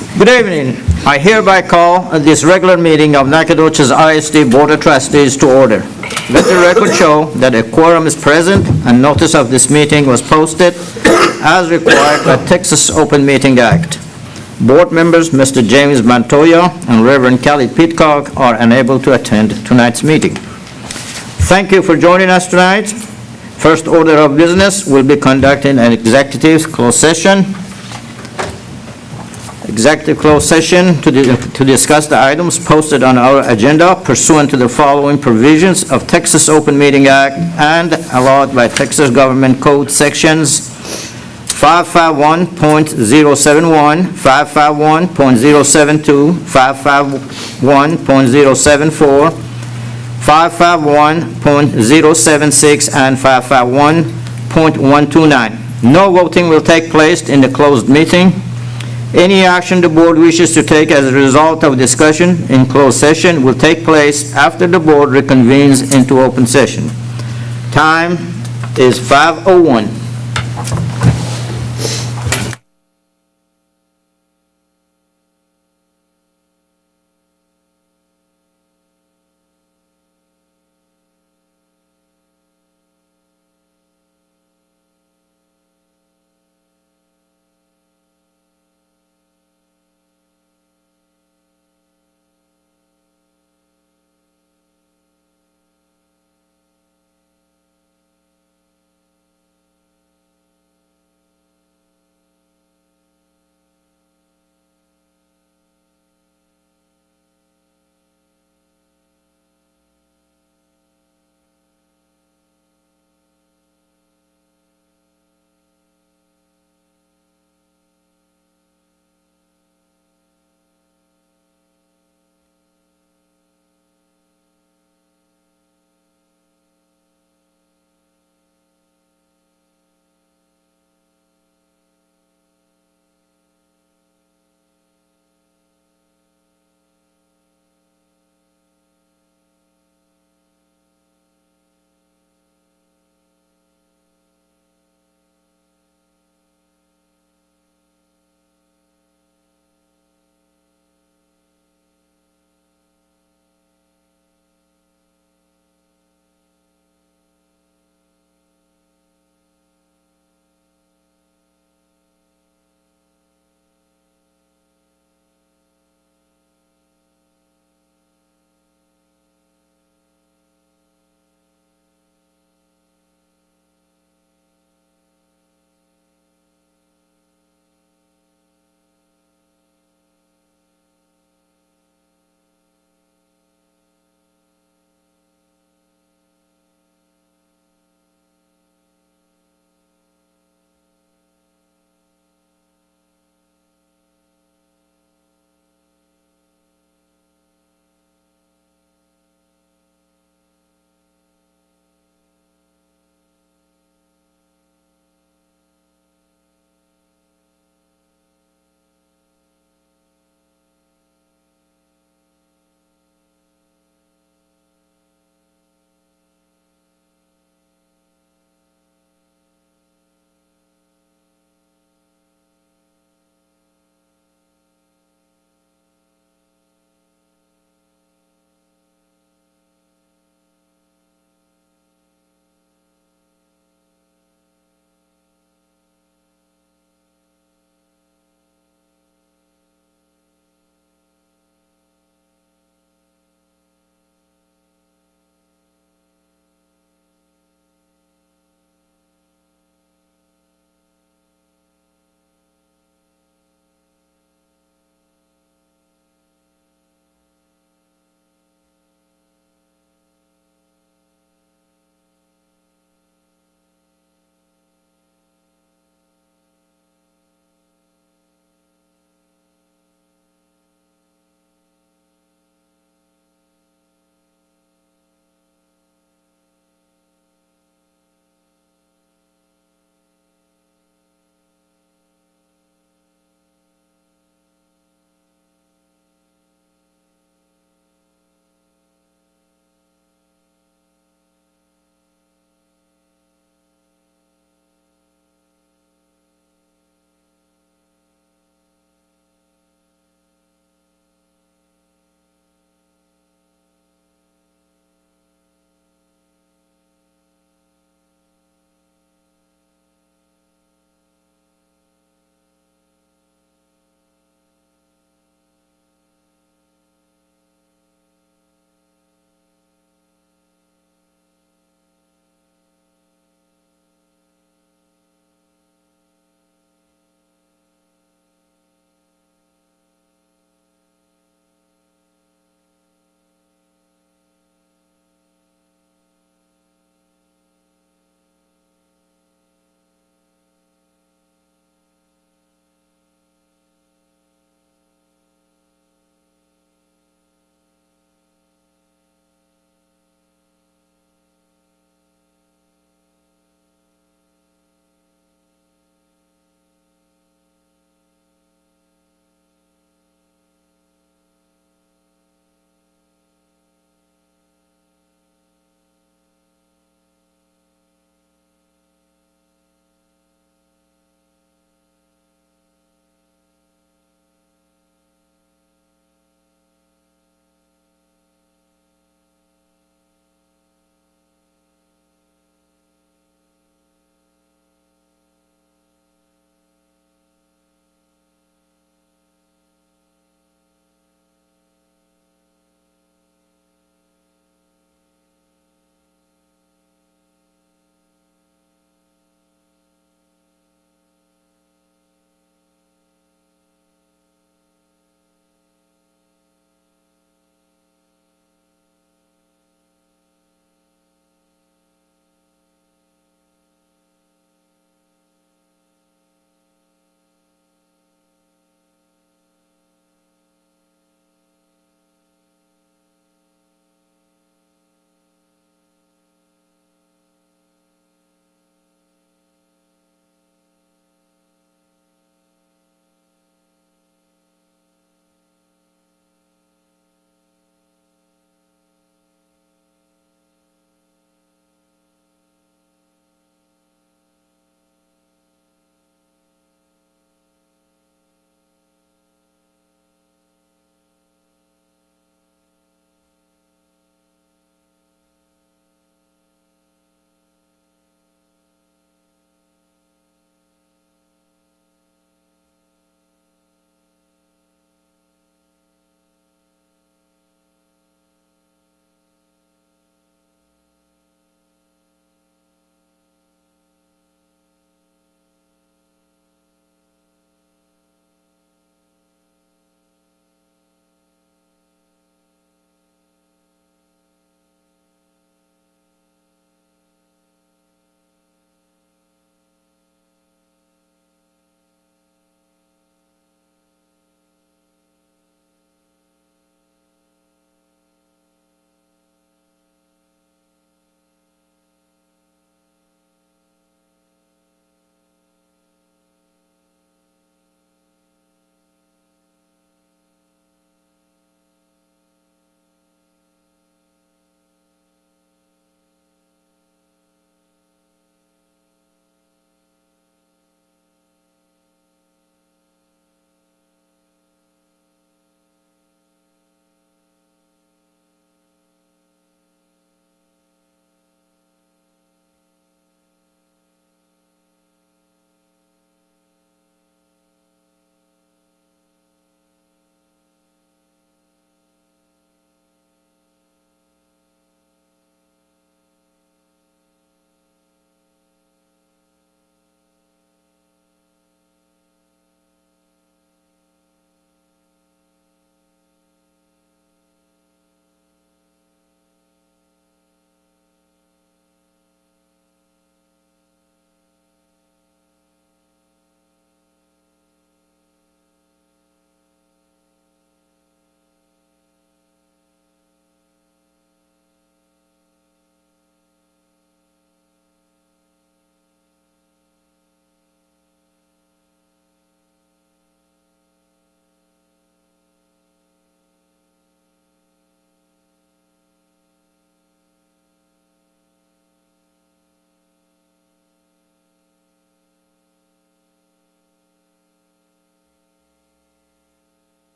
Good evening. I hereby call this regular meeting of Nacogdoches ISD Board of Trustees to order. Let the record show that a quorum is present and notice of this meeting was posted as required by Texas Open Meeting Act. Board members Mr. James Montoya and Reverend Kelly Pitcock are unable to attend tonight's meeting. Thank you for joining us tonight. First order of business will be conducting an executive closed session. Executive closed session to discuss the items posted on our agenda pursuant to the following provisions of Texas Open Meeting Act and allowed by Texas Government Code sections 551.071, 551.072, 551.074, 551.076, and 551.129. No voting will take place in the closed meeting. Any action the board wishes to take as a result of discussion in closed session will take place after the board reconvenes into open session. Time is 5:01.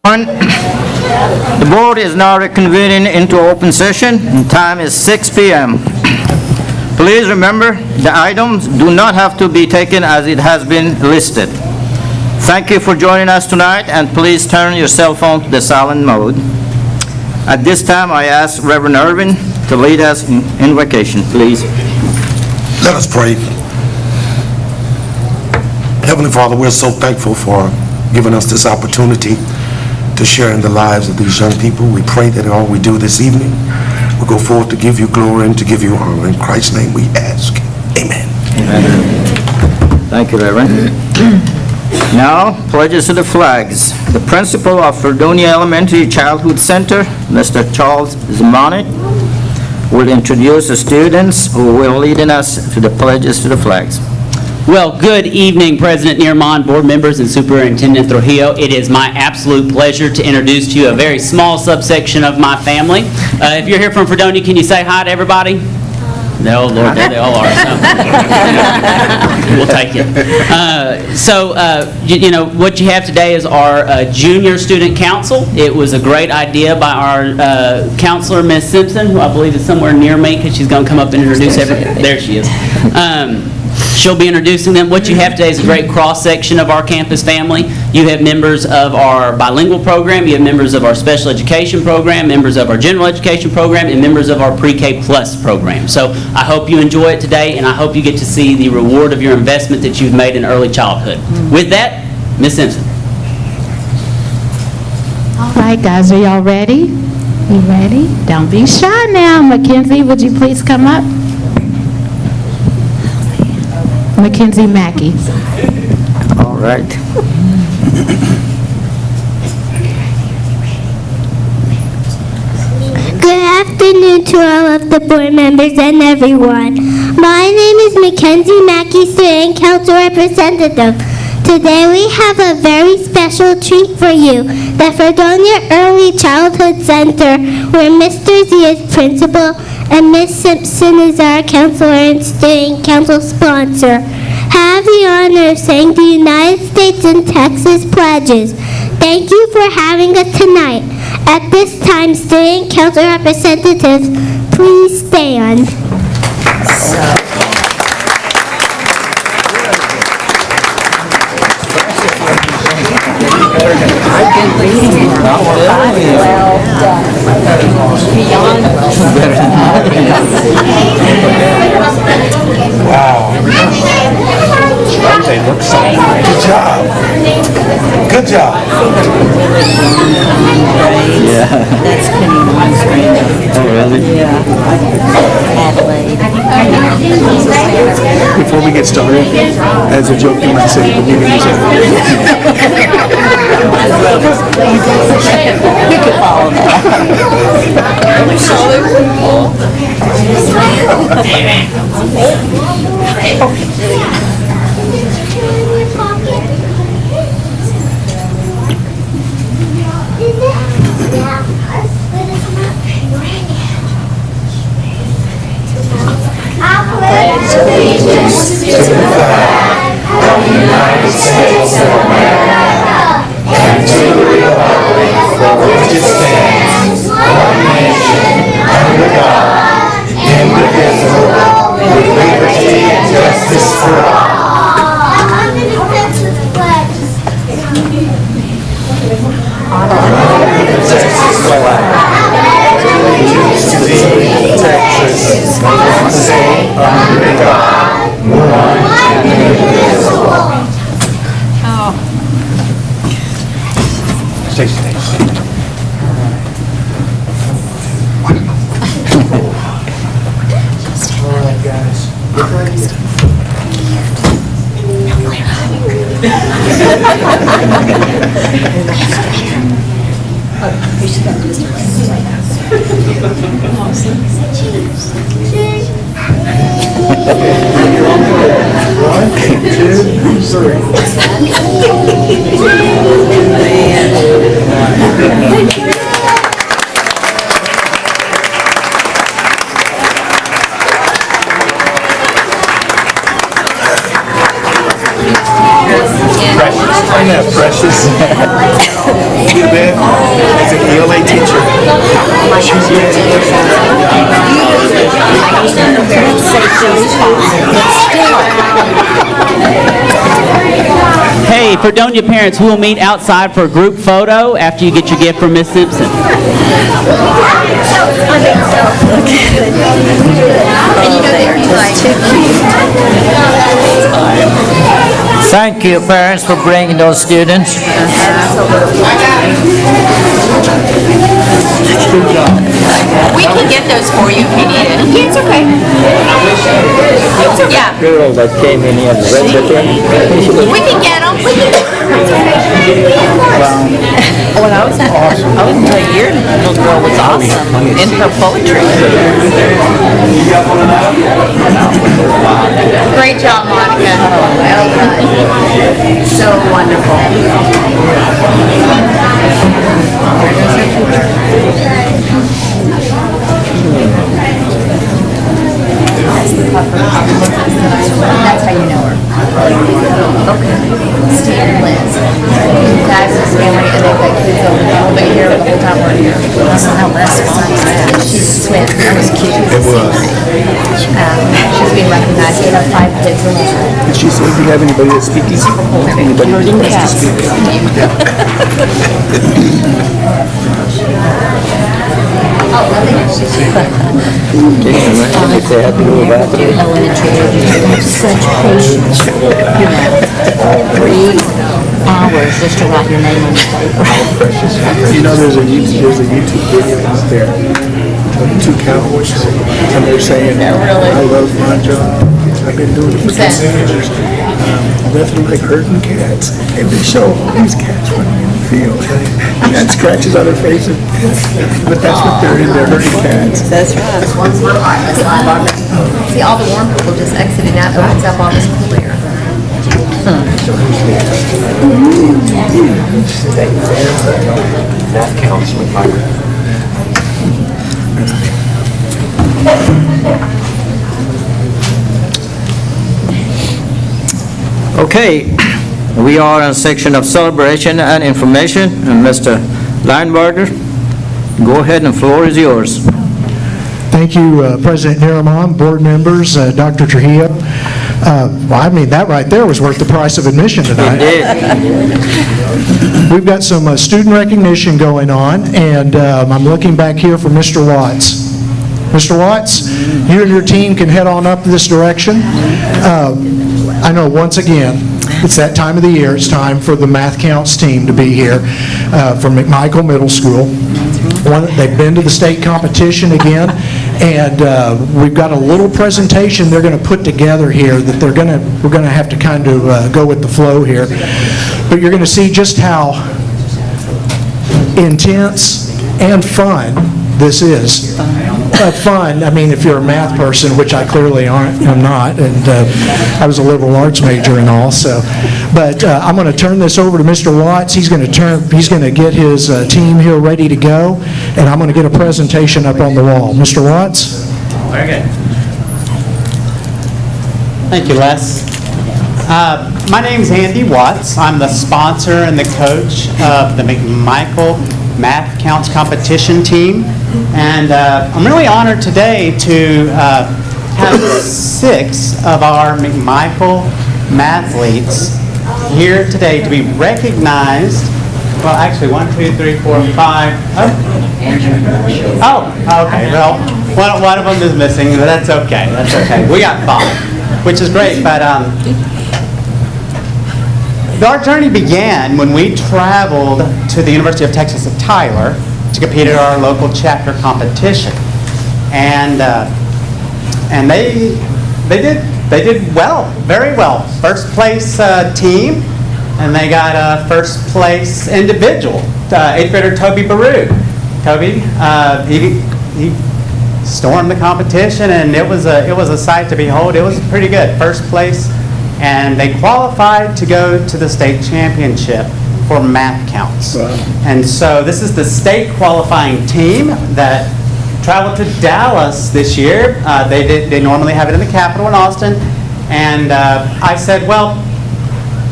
The board is now reconvening into open session, and time is 6 p.m. Please remember, the items do not have to be taken as it has been listed. Thank you for joining us tonight, and please turn your cell phone to the silent mode. At this time, I ask Reverend Irvin to lead us in invocation, please. Let us pray. Heavenly Father, we're so thankful for giving us this opportunity to share in the lives of these young people. We pray that in all we do this evening, we go forth to give you glory and to give you honor. In Christ's name we ask. Amen. Amen. Thank you, Reverend. Now, pledges to the flags. The principal of Fredonia Elementary Childhood Center, Mr. Charles Zamanek, will introduce the students who will lead us to the pledges to the flags. Well, good evening, President Nearmond, board members, and Superintendent Trujillo. It is my absolute pleasure to introduce to you a very small subsection of my family. If you're here from Fredonia, can you say hi to everybody? No, Lord, there they all are. So. We'll take it. You know, what you have today is our junior student council. It was a great idea by our counselor, Ms. Simpson, who I believe is somewhere near me because she's going to come up and introduce everyone. There she is. She'll be introducing them. What you have today is a great cross-section of our campus family. You have members of our bilingual program, you have members of our special education program, members of our general education program, and members of our pre-K plus program. So I hope you enjoy it today, and I hope you get to see the reward of your investment that you've made in early childhood. With that, Ms. Simpson. All right, guys, are y'all ready? You ready? Don't be shy now. Mackenzie, would you please come up? Mackenzie Mackey. All right. Good afternoon to all of the board members and everyone. My name is Mackenzie Mackey, Student Council Representative. Today we have a very special treat for you, the Fredonia Early Childhood Center, where Mr. Z is principal and Ms. Simpson is our counselor and student council sponsor. Have the honor of saying the United States and Texas pledges. Thank you for having us tonight. At this time, student council representatives, please stand. Wow. They look so good. Good job. Good job. That's Penny Monstrander. Oh, really? Yeah. Adelaide. Before we get started, as a joke, you might say the meeting is over. You could follow that. Allegiance to the flag of the United States of America and to the republic for which it stands, one nation, under God, indivisible, with liberty and justice for all. Texas flag. Allegiance to thee, Texas, one state, under God, one and indivisible. Stay, stay, stay. All right, guys. One, two, three. Precious. Precious. as an ELA teacher. Hey, Fredonia parents, we will meet outside for a group photo after you get your gift from Miss Simpson. Thank you, parents, for bringing those students. We can get those for you if you need it. It's okay. Yeah, Girl that came in here and read the thing. we can get them. When I was a year, little girl was awesome in her poetry. Great job, Monica. Well done. So wonderful. That's how you know her. Okay. Steve and Liz. That's his family, and they've got kids over there. They'll be here the whole time we're here. How Les was nice. She's sweet. That was cute. It was. She's being recognized. We have 5 kids in there. Did she say, do you have anybody that speaks easy? Anybody who wants to speak? Such patience, you know, all 3 hours just to write your name on the paper. You know, there's a YouTube video out there of 2 cowboys, and they're saying, I love my job. I've been doing it for 10 years. Nothing like herding cats. And they show all these cats running in the field. And got scratches on their faces. But that's what they're in, they're herding cats. That's right. This one's for Let's live our See, all the warm people just exiting out, opens up all this cool air. That counts with my... Okay, we are in a section of celebration and information, and Mr. Linebarger, go ahead, and the floor is yours. Thank you, President Naramon, board members, Dr. Trujillo. Well, I mean, that right there was worth the price of admission tonight. We've got some student recognition going on, and I'm looking back here for Mr. Watts. Mr. Watts, you and your team can head on up this direction. I know, once again, it's that time of the year. It's time for the Math Counts team to be here from McMichael Middle School. They've been to the state competition again, and we've got a little presentation they're going to put together here that we're going to have to kind of go with the flow here. But you're going to see just how intense and fun this is. Fun, I mean, if you're a math person, which I clearly am not, and I was a liberal arts major and all, so. But I'm going to turn this over to Mr. Watts. He's going to get his team here ready to go, and I'm going to get a presentation up on the wall. Mr. Watts? Very good. Thank you, Les. My name's Andy Watts. I'm the sponsor and the coach of the McMichael Math Counts competition team. And I'm really honored today to have 6 of our McMichael mathletes here today to be recognized. Well, actually, 1, 2, 3, 4, 5. Oh, okay. Well, one of them is missing, but that's okay. That's okay. We got 5, which is great. But our journey began when we traveled to the University of Texas at Tyler to compete at our local chapter competition, and they did well, very well. First place team, and they got a first place individual. 8th grader Toby Baru. Toby, he stormed the competition, and it was a sight to behold. It was pretty good. First place, and they qualified to go to the state championship for Math Counts. Wow. And so this is the state qualifying team that traveled to Dallas this year. They normally have it in the Capitol in Austin. And I said, well,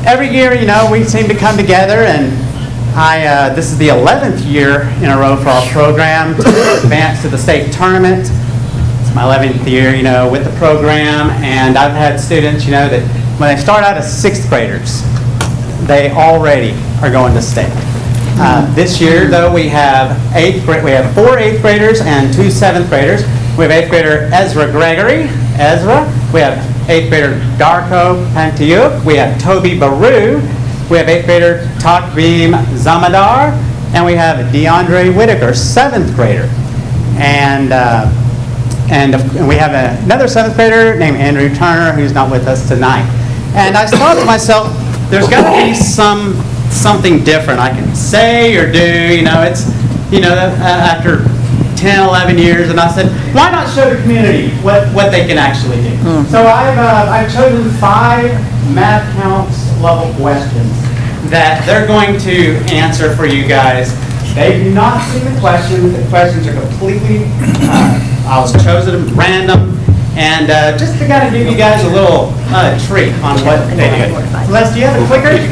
every year, you know, we seem to come together, and This is the 11th year in a row for our program to advance to the state tournament. It's my 11th year, with the program, and I've had students, that when they start out as 6th graders, they already are going to state. This year, though, we have 4 8th graders and 2 7th graders. We have 8th grader Ezra Gregory, Ezra. We have 8th grader Darko Pantiuk. We have Toby Baru. We have 8th grader Takvim Zamadar. And we have DeAndre Whitaker, 7th grader. And we have another 7th grader named Andrew Turner, who's not with us tonight. And I thought to myself, there's got to be something different I can say or do. After 10, 11 years, and I said, why not show the community what they can actually do? So I've chosen 5 math counts level questions that they're going to answer for you guys. They do not see the questions. The questions are completely, I was chosen random, and just to kind of give you guys a little treat on what they do. Les, do you have a clicker? Is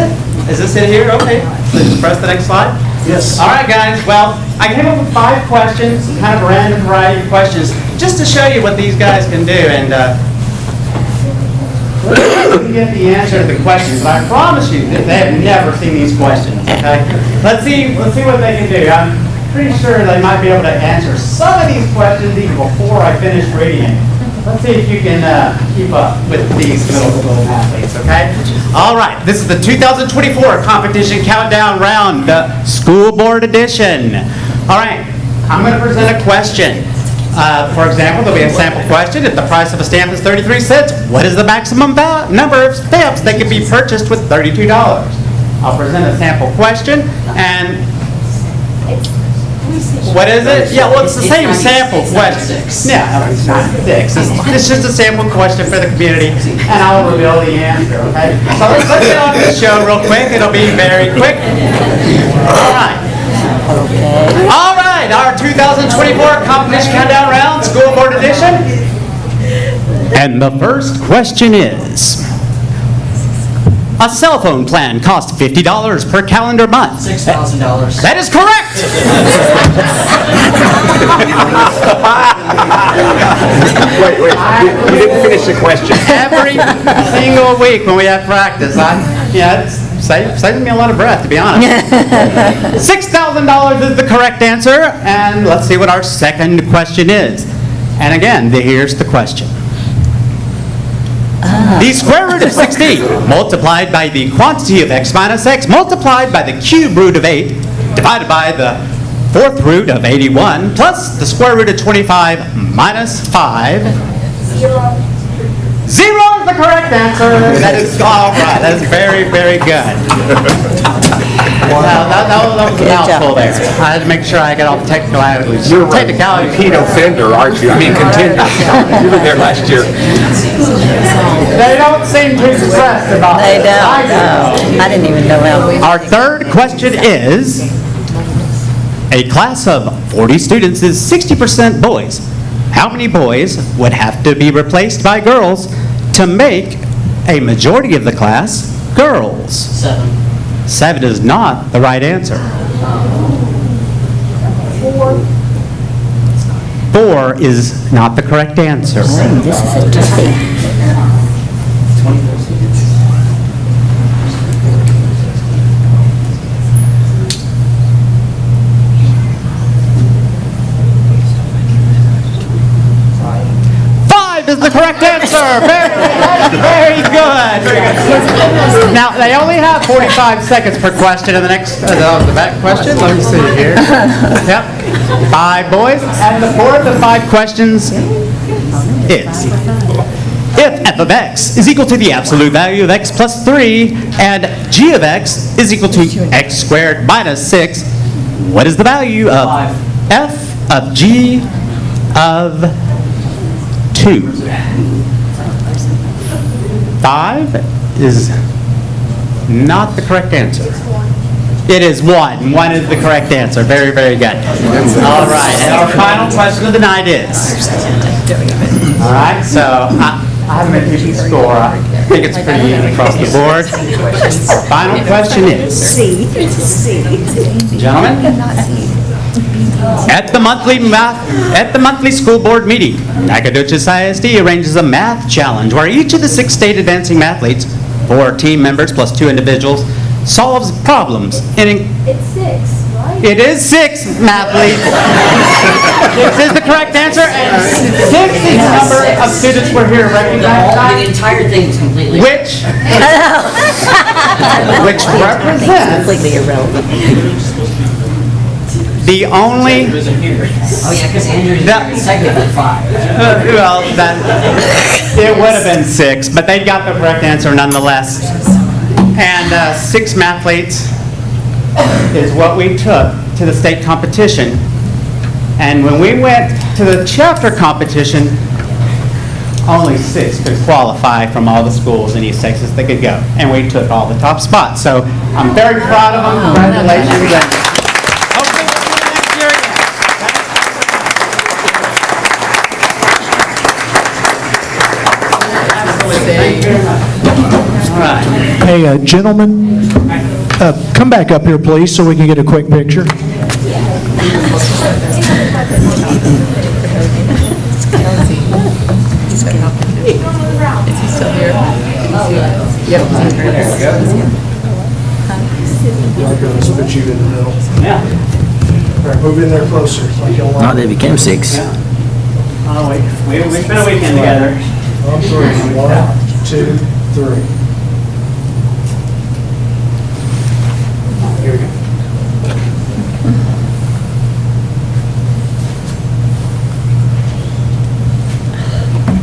it? Is this it here? Okay. So just press the next slide. Yes. All right, guys. Well, I came up with 5 questions, kind of a random variety of questions, just to show you what these guys can do. And let's see if we can get the answer to the questions. But I promise you that they have never seen these questions. Okay. Let's see what they can do. I'm pretty sure they might be able to answer some of these questions even before I finish reading it. Let's see if you can keep up with these little athletes, okay? All right, this is the 2024 competition countdown round, the school board edition. All right, I'm going to present a question. For example, there'll be a sample question. If the price of a stamp is 33 cents, what is the maximum number of stamps that can be purchased with $32? I'll present a sample question, and what is it? Yeah, well, it's the same sample question. Yeah, no, it's not 6. It's just a sample question for the community, and I'll reveal the answer, okay? So let's get on with the show real quick. It'll be very quick. All right. All right, our 2024 competition countdown round, school board edition. And the first question is, a cell phone plan costs $50 per calendar month. $6,000. That is correct. Wait, you didn't finish the question. Every single week when we have practice, it's saving me a lot of breath, to be honest. $6,000 is the correct answer, and let's see what our second question is. And again, here's the question. The square root of 16 multiplied by the quantity of x minus x multiplied by the cube root of 8 divided by the fourth root of 81 plus the square root of 25 minus 5. 0 is the correct answer. That is all right. That is very, very good. Wow, that was a mouthful there. I had to make sure I got all the technicalities. You're a repeat offender, aren't you? I mean, continuous. You were there last year. They don't seem too stressed about it. They don't, no. I didn't even know how. Our third question is, a class of 40 students is 60% boys. How many boys would have to be replaced by girls to make a majority of the class girls? 7. 7 is not the right answer. 4 is not the correct answer. This is a toughie. 5 is the correct answer. Very good. Now, they only have 45 seconds per question in the next, the back question. Let me see here. Yep. 5 boys. And the fourth of 5 questions is, if f of x is equal to the absolute value of x plus 3 and g of x is equal to x squared minus 6, what is the value of f of g of 2? 5 is not the correct answer. It is 1. 1 is the correct answer. Very, very good. All right, and our final question of the night is, all right, so I haven't been keeping score. think it's pretty even across the board. Our final question is, gentlemen, at the monthly school board meeting, Nacogdoches ISD arranges a math challenge where each of the 6 state advancing mathletes, 4 team members plus 2 individuals, solves problems in... It's 6, right? It is 6 mathletes. 6 is the correct answer, and 6 is the number of students we're here recognizing. The entire thing is completely... Which represents completely irrelevant. the only, Oh, yeah, because Andrew's technically 5. well, it would have been 6, but they got the correct answer nonetheless. And 6 mathletes is what we took to the state competition. And when we went to the chapter competition, only 6 could qualify from all the schools in East Texas that could go. And we took all the top spots. So I'm very proud of them. Congratulations. And hopefully we'll see you next year again. All right. Hey, gentlemen, come back up here, please, so we can get a quick picture. Put you in the middle. Yeah. All right, move in there closer, like you'll Now they became 6. Oh, we've spent a weekend together. On 3. 1, 2, 3. Here we go.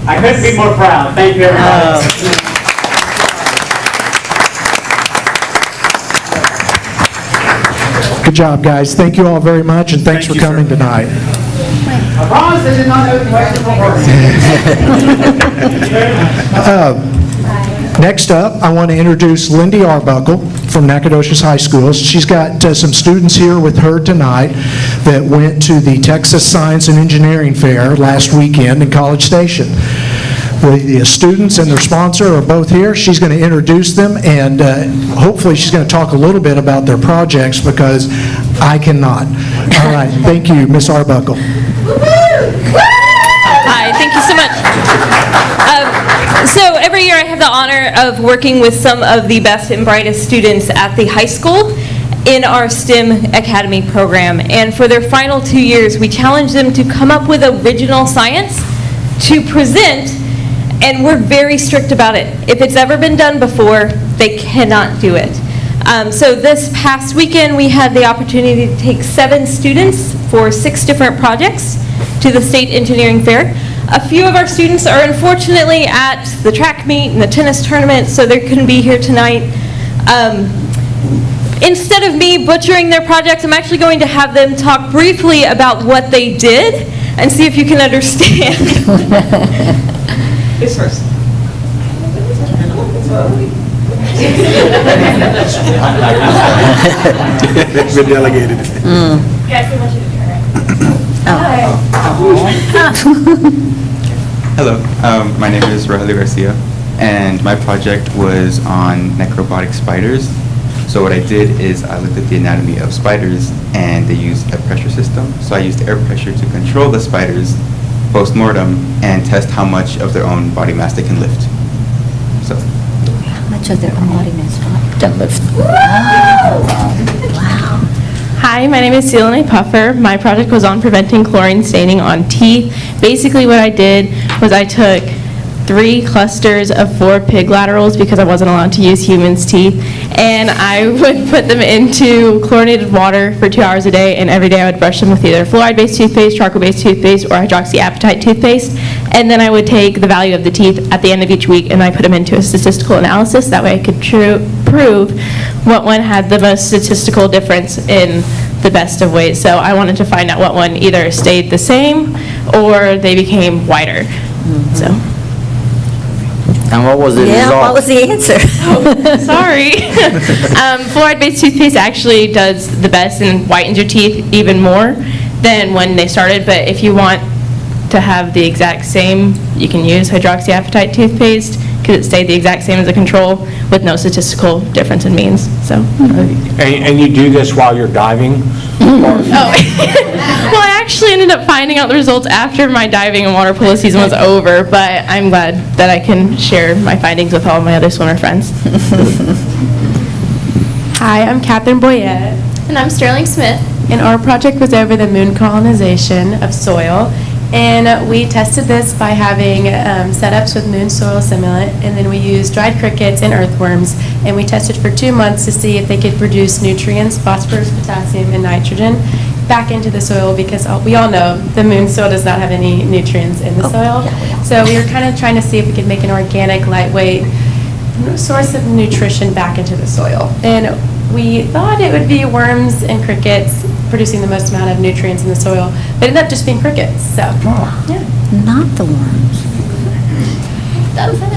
I couldn't be more proud. Thank you, everybody. Good job, guys. Thank you all very much, and thanks for coming tonight. I promise I did not know the question before. Next up, I want to introduce Lindy Arbuckle from Nacogdoches High School. She's got some students here with her tonight that went to the Texas Science and Engineering Fair last weekend in College Station. The students and their sponsor are both here. She's going to introduce them, and hopefully she's going to talk a little bit about their projects because I cannot. All right, thank you, Miss Arbuckle. Hi, thank you so much. So every year I have the honor of working with some of the best and brightest students at the high school in our STEM Academy program. And for their final 2 years, we challenge them to come up with original science to present, and we're very strict about it. If it's ever been done before, they cannot do it. So this past weekend, we had the opportunity to take 7 students for 6 different projects to the State Engineering Fair. A few of our students are unfortunately at the track meet and the tennis tournament, so they couldn't be here tonight. Instead of me butchering their projects, I'm actually going to have them talk briefly about what they did and see if you can understand. Who's first? It's been delegated. Yes, I want you to turn Hello, my name is Rogelio Garcia, and my project was on necrobotic spiders. So what I did is I looked at the anatomy of spiders, and they use a pressure system. So I used air pressure to control the spiders post-mortem and test how much of their own body mass they can lift. So. How much of their own body mass can lift? Wow. Hi, my name is Selene Puffer. My project was on preventing chlorine staining on teeth. Basically what I did was I took 3 clusters of 4 pig laterals because I wasn't allowed to use humans' teeth, and I would put them into chlorinated water for 2 hours a day, and every day I would brush them with either fluoride-based toothpaste, charcoal-based toothpaste, or hydroxyapatite toothpaste, and then I would take the value of the teeth at the end of each week and I put them into a statistical analysis. That way I could prove what one had the most statistical difference in the best of ways. So I wanted to find out what one either stayed the same or they became whiter. So. And what was the result? Yeah, what was the answer? Sorry. Fluoride-based toothpaste actually does the best and whitens your teeth even more than when they started, but if you want to have the exact same, you can use hydroxyapatite toothpaste. because it stayed the exact same as a control with no statistical difference in means, so. And you do this while you're diving? Oh, well, I actually ended up finding out the results after my diving and water polo season was over, but I'm glad that I can share my findings with all my other swimmer friends. Hi, I'm Catherine Boyette. And I'm Sterling Smith. And our project was over the moon colonization of soil. And we tested this by having setups with moon soil simulant, and then we used dried crickets and earthworms, and we tested for 2 months to see if they could produce nutrients, phosphorus, potassium, and nitrogen back into the soil, because we all know the moon soil does not have any nutrients in the soil. So we were kind of trying to see if we could make an organic, lightweight source of nutrition back into the soil. And we thought it would be worms and crickets producing the most amount of nutrients in the soil, but it ended up just being crickets, so, yeah. Not the worms. That was it.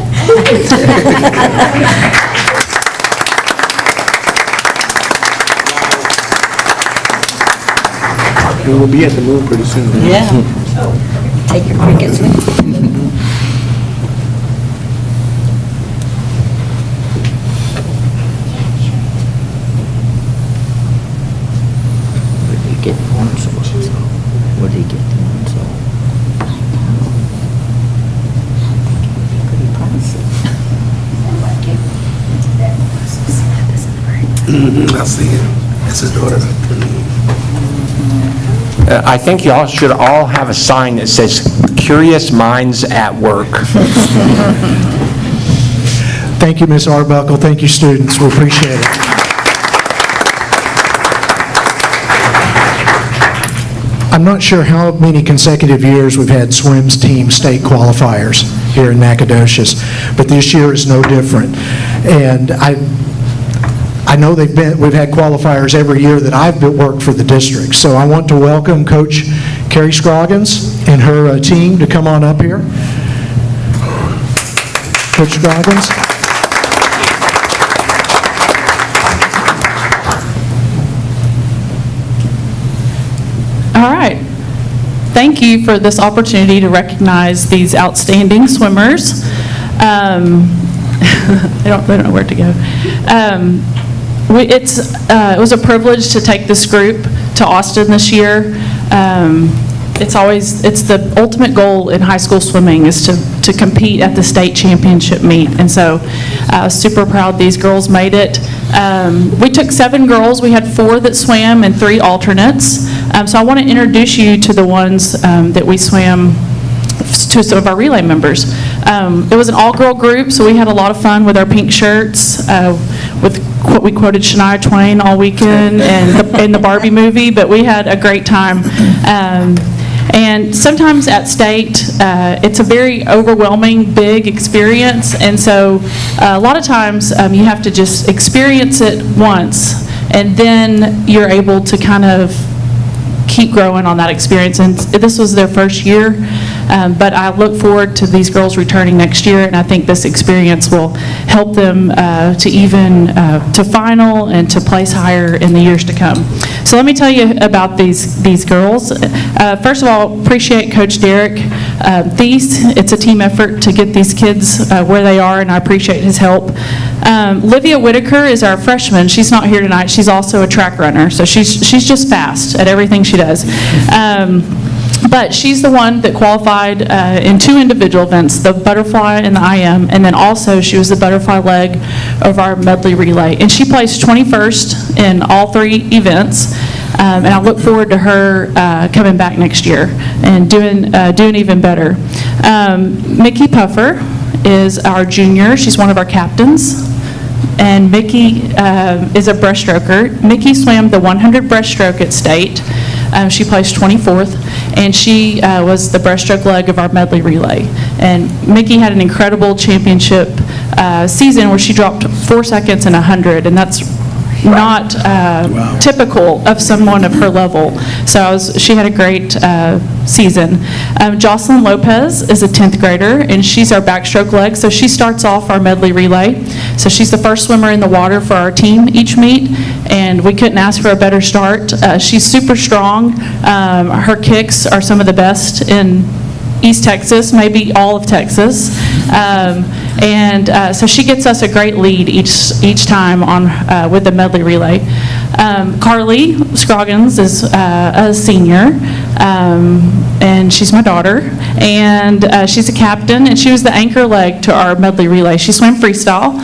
And we'll be at the moon pretty soon. Yeah. Take your crickets with you. Where did he get one source? Where did he get one source? Pretty pricey. I see it. That's his daughter. I think y'all should all have a sign that says, "Curious Minds at Work." Thank you, Ms. Arbuckle. Thank you, students. We appreciate it. I'm not sure how many consecutive years we've had swims team state qualifiers here in Nacogdoches, but this year is no different. And I know we've had qualifiers every year that I've worked for the district. So I want to welcome Coach Carrie Scroggins and her team to come on up here. Coach Scroggins. All right. Thank you for this opportunity to recognize these outstanding swimmers. I don't know where to go. It was a privilege to take this group to Austin this year. It's the ultimate goal in high school swimming is to compete at the state championship meet. And so I was super proud these girls made it. We took 7 girls. We had 4 that swam and 3 alternates. So I want to introduce you to the ones that we swam to some of our relay members. It was an all-girl group, so we had a lot of fun with our pink shirts, we quoted Shania Twain all weekend and the Barbie movie, but we had a great time. And sometimes at state, it's a very overwhelming, big experience, and so a lot of times you have to just experience it once, and then you're able to kind of keep growing on that experience. And this was their first year, but I look forward to these girls returning next year, and I think this experience will help them to final and to place higher in the years to come. So let me tell you about these girls. First of all, appreciate Coach Derek Thies. It's a team effort to get these kids where they are, and I appreciate his help. Livia Whitaker is our freshman. She's not here tonight. She's also a track runner, so she's just fast at everything she does. But she's the one that qualified in 2 individual events, the butterfly and the IM, and then also she was the butterfly leg of our medley relay. And she placed 21st in all 3 events. And I look forward to her coming back next year and doing even better. Mickey Puffer is our junior. She's one of our captains. And Mickey is a breaststroker. Mickey swam the 100 breaststroke at state. She placed 24th, and she was the breaststroke leg of our medley relay. And Mickey had an incredible championship season where she dropped 4 seconds in 100, and that's not typical of someone of her level. So she had a great season. Jocelyn Lopez is a 10th grader, and she's our backstroke leg. So she starts off our medley relay. So she's the first swimmer in the water for our team each meet, and we couldn't ask for a better start. She's super strong. Her kicks are some of the best in East Texas, maybe all of Texas. So she gets us a great lead each time with the medley relay. Carly Scroggins is a senior, and she's my daughter, and she's a captain, and she was the anchor leg to our medley relay. She swam freestyle,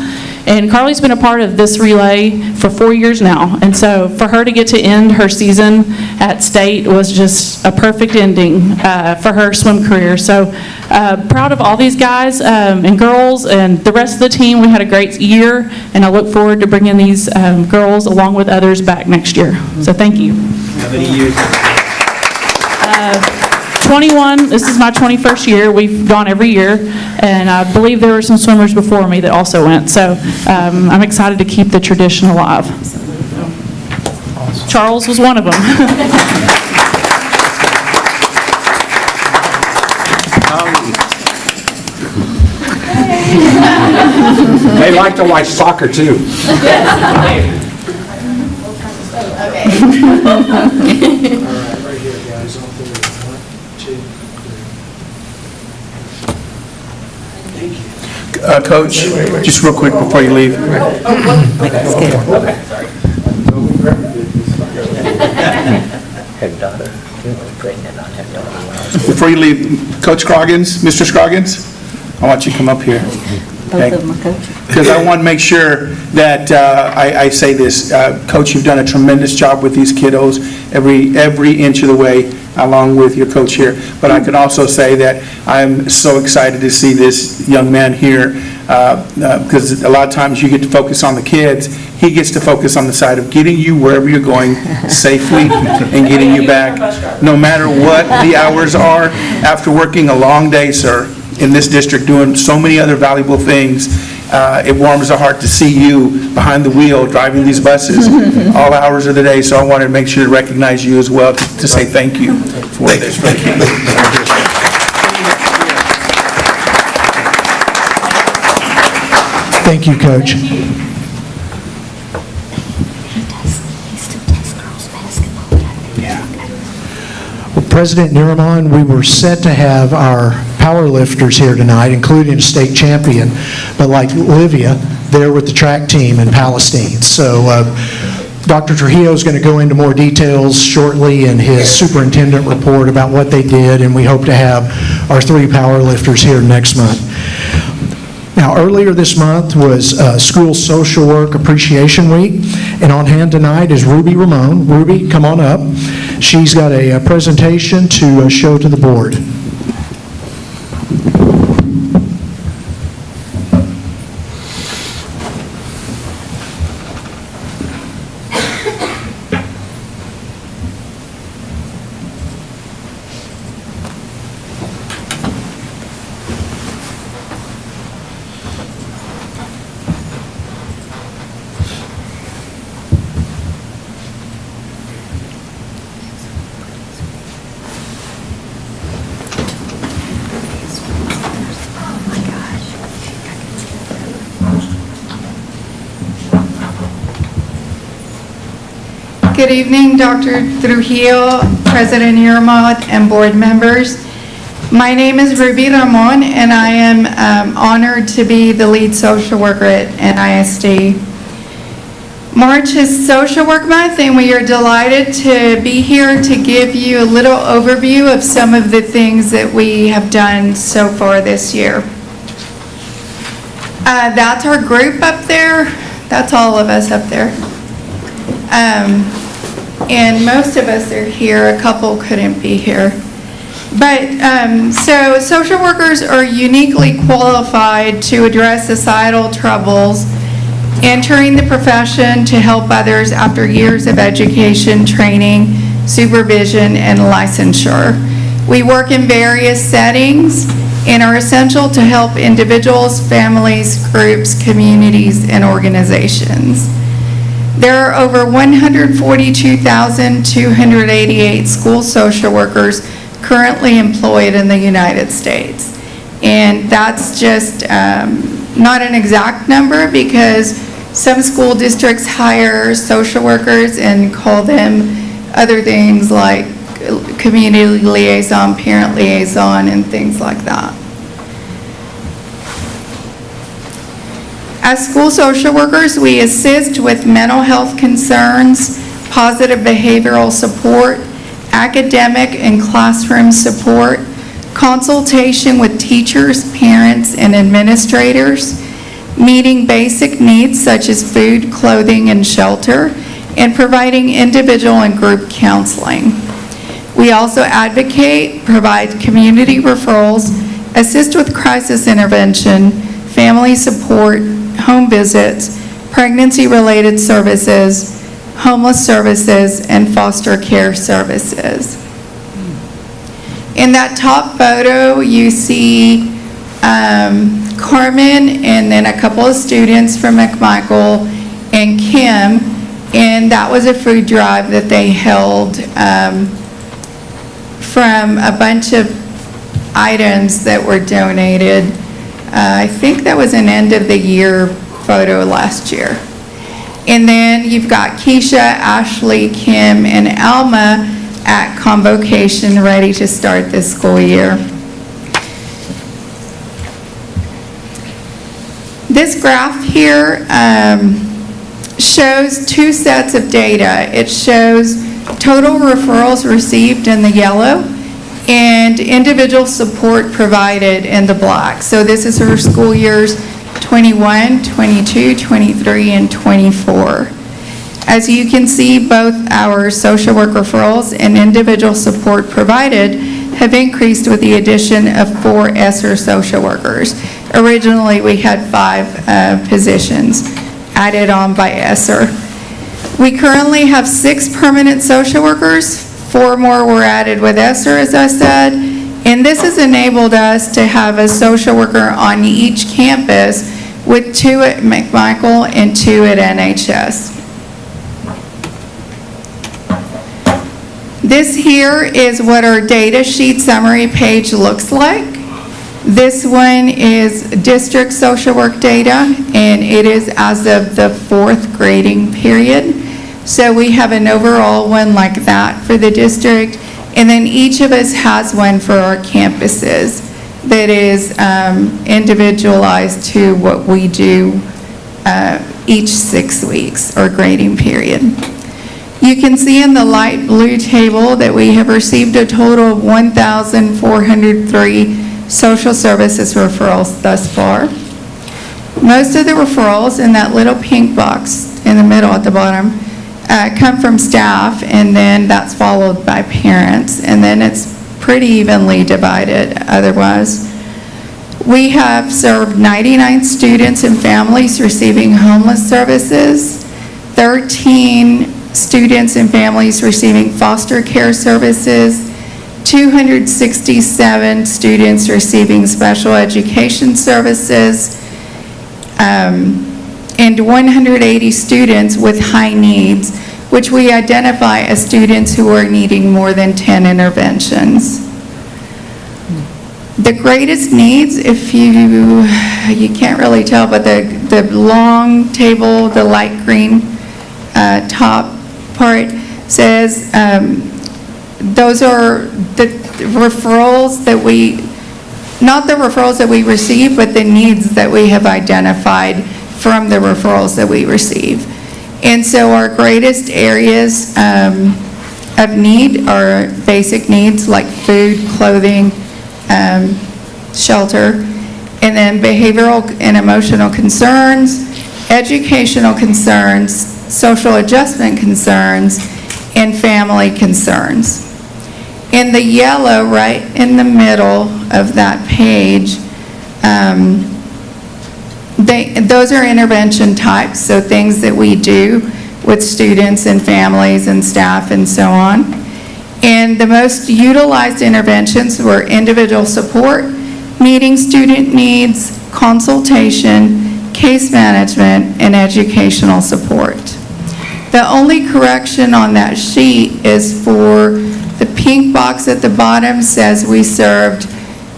and Carly's been a part of this relay for 4 years now, and so for her to get to end her season at state was just a perfect ending for her swim career. So proud of all these guys and girls and the rest of the team. We had a great year, and I look forward to bringing these girls along with others back next year. So thank you. How many years? 21, this is my 21st year. We've gone every year, and I believe there were some swimmers before me that also went. So I'm excited to keep the tradition alive. Charles was one of them. They like to watch soccer, too. Coach, just real quick before you leave. Before you leave, Coach Scroggins, Mr. Scroggins, I want you to come up here. Both of them are coaches. Because I want to make sure that I say this. Coach, you've done a tremendous job with these kiddos every inch of the way, along with your coach here. But I can also say that I'm so excited to see this young man here, because a lot of times you get to focus on the kids. He gets to focus on the side of getting you wherever you're going safely and getting you back, no matter what the hours are. After working a long day, sir, in this district, doing so many other valuable things, it warms the heart to see you behind the wheel, driving these buses all hours of the day. So I wanted to make sure to recognize you as well, to say thank you for this. Thank you, Coach. Well, President Niraman, we were set to have our power lifters here tonight, including a state champion, but like Olivia, they're with the track team in Palestine. So Dr. Trujillo is going to go into more details shortly in his superintendent report about what they did, and we hope to have our 3 power lifters here next month. Now, earlier this month was School Social Work Appreciation Week, and on hand tonight is Ruby Ramon. Ruby, come on up. She's got a presentation to show to the board. Good evening, Dr. Trujillo, President Irma, and board members. My name is Ruby Ramon, and I am honored to be the lead social worker at NISD. March is Social Work Month, and we are delighted to be here to give you a little overview of some of the things that we have done so far this year. That's our group up there. That's all of us up there. And most of us are here. A couple couldn't be here. But so social workers are uniquely qualified to address societal troubles, entering the profession to help others after years of education, training, supervision, and licensure. We work in various settings and are essential to help individuals, families, groups, communities, and organizations. There are over 142,288 school social workers currently employed in the United States. And that's just not an exact number, because some school districts hire social workers and call them other things like community liaison, parent liaison, and things like that. As school social workers, we assist with mental health concerns, positive behavioral support, academic and classroom support, consultation with teachers, parents, and administrators, meeting basic needs such as food, clothing, and shelter, and providing individual and group counseling. We also advocate, provide community referrals, assist with crisis intervention, family support, home visits, pregnancy-related services, homeless services, and foster care services. In that top photo, you see Carmen and then a couple of students from McMichael and Kim, and that was a food drive that they held from a bunch of items that were donated. I think that was an end of the year photo last year. And then you've got Keisha, Ashley, Kim, and Alma at convocation ready to start this school year. This graph here shows two sets of data. It shows total referrals received in the yellow and individual support provided in the black. So this is for school years 21, 22, 23, and 24. As you can see, both our social work referrals and individual support provided have increased with the addition of 4 ESSER social workers. Originally, we had 5 positions added on by ESSER. We currently have 6 permanent social workers. 4 more were added with ESSER, as I said, and this has enabled us to have a social worker on each campus with 2 at McMichael and 2 at NHS. This here is what our data sheet summary page looks like. This one is district social work data, and it is as of the 4th grading period. So we have an overall one like that for the district, and then each of us has one for our campuses that is individualized to what we do each 6 weeks or grading period. You can see in the light blue table that we have received a total of 1,403 social services referrals thus far. Most of the referrals in that little pink box in the middle at the bottom come from staff, and then that's followed by parents, and then it's pretty evenly divided otherwise. We have served 99 students and families receiving homeless services, 13 students and families receiving foster care services, 267 students receiving special education services, and 180 students with high needs, which we identify as students who are needing more than 10 interventions. The greatest needs, if you can't really tell, but the long table, the light green top part says those are the referrals that not the referrals that we receive, but the needs that we have identified from the referrals that we receive. And so our greatest areas of need are basic needs like food, clothing, shelter, and then behavioral and emotional concerns, educational concerns, social adjustment concerns, and family concerns. In the yellow, right in the middle of that page, those are intervention types, so things that we do with students and families and staff and so on. And the most utilized interventions were individual support, meeting student needs, consultation, case management, and educational support. The only correction on that sheet is for the pink box at the bottom says we served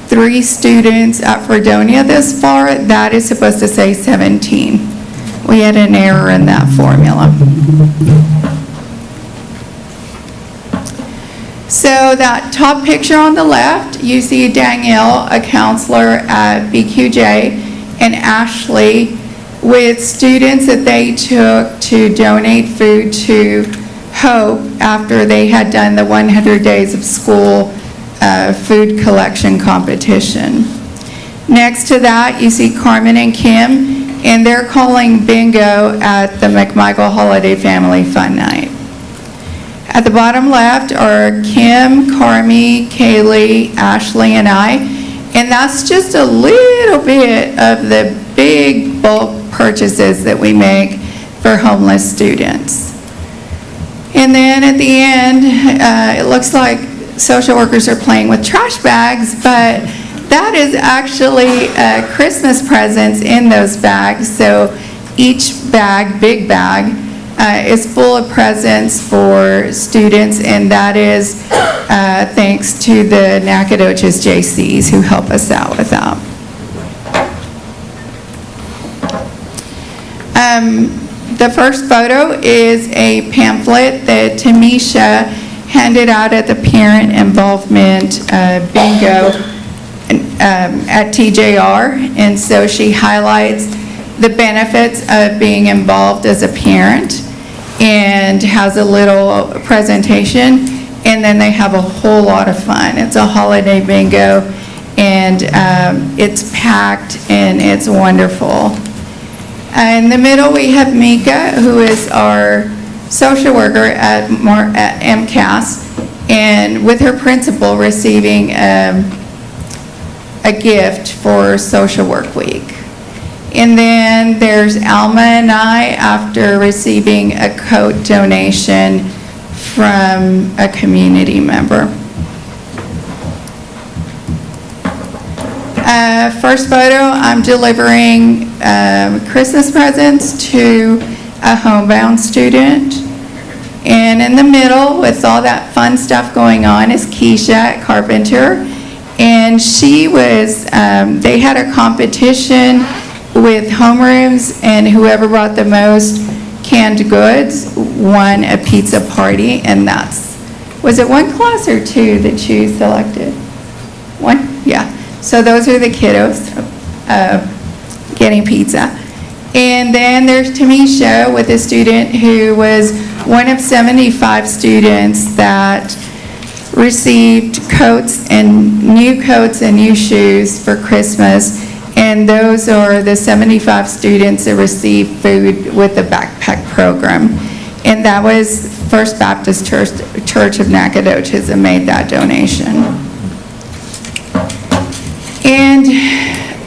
3 students at Fredonia this far. That is supposed to say 17. We had an error in that formula. So that top picture on the left, you see Danielle, a counselor at BQJ, and Ashley with students that they took to donate food to Hope after they had done the 100 Days of School food collection competition. Next to that, you see Carmen and Kim, and they're calling bingo at the McMichael Holiday Family Fun Night. At the bottom left are Kim, Carmi, Kaylee, Ashley, and I, and that's just a little bit of the big bulk purchases that we make for homeless students. And then at the end, it looks like social workers are playing with trash bags, but that is actually Christmas presents in those bags. So each bag, big bag, is full of presents for students, and that is thanks to the Nacogdoches JCs who help us out with that. The first photo is a pamphlet that Tamisha handed out at the parent involvement bingo at TJR, and so she highlights the benefits of being involved as a parent and has a little presentation, and then they have a whole lot of fun. It's a holiday bingo, and it's packed and it's wonderful. In the middle, we have Mika, who is our social worker at MCAS, and with her principal receiving a gift for Social Work Week. And then there's Alma and I, after receiving a coat donation from a community member. First photo, I'm delivering Christmas presents to a homebound student. And in the middle, with all that fun stuff going on, is Keisha at Carpenter. And she was, they had a competition with homerooms, and whoever brought the most canned goods won a pizza party, and that's, was it one class or two that you selected? One? Yeah. So those are the kiddos getting pizza. And then there's Tamisha with a student who was one of 75 students that received coats and new shoes for Christmas. And those are the 75 students that received food with the backpack program. And that was First Baptist Church of Nacogdoches that made that donation. And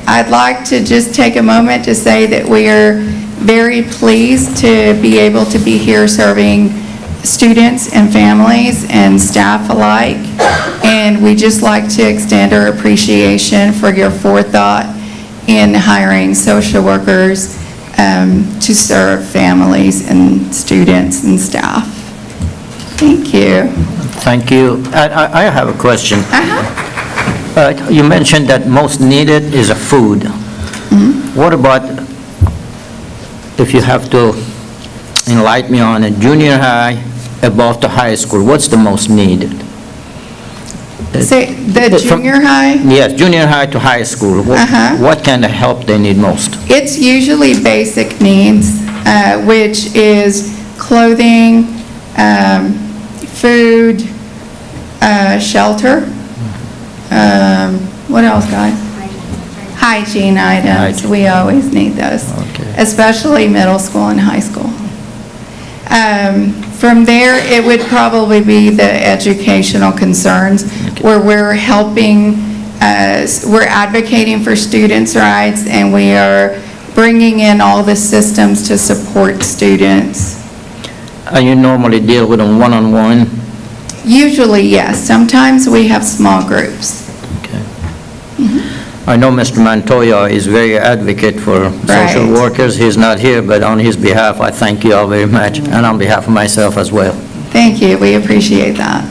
I'd like to just take a moment to say that we are very pleased to be able to be here serving students and families and staff alike. And we just like to extend our appreciation for your forethought in hiring social workers to serve families and students and staff. Thank you. Thank you. I have a question. You mentioned that most needed is a food. What about, if you have to enlighten me on it, junior high above the high school, what's the most needed? Say, the junior high? Yes, junior high to high school. What kind of help they need most? It's usually basic needs, which is clothing, food, shelter. What else, guys? Hygiene items. We always need those, especially middle school and high school. From there, it would probably be the educational concerns, where we're helping, we're advocating for students' rights, and we are bringing in all the systems to support students. And you normally deal with them one-on-one? Usually, yes. Sometimes we have small groups. I know Mr. Montoya is very advocate for social workers. He's not here, but on his behalf, I thank you all very much, and on behalf of myself as well. Thank you. We appreciate that.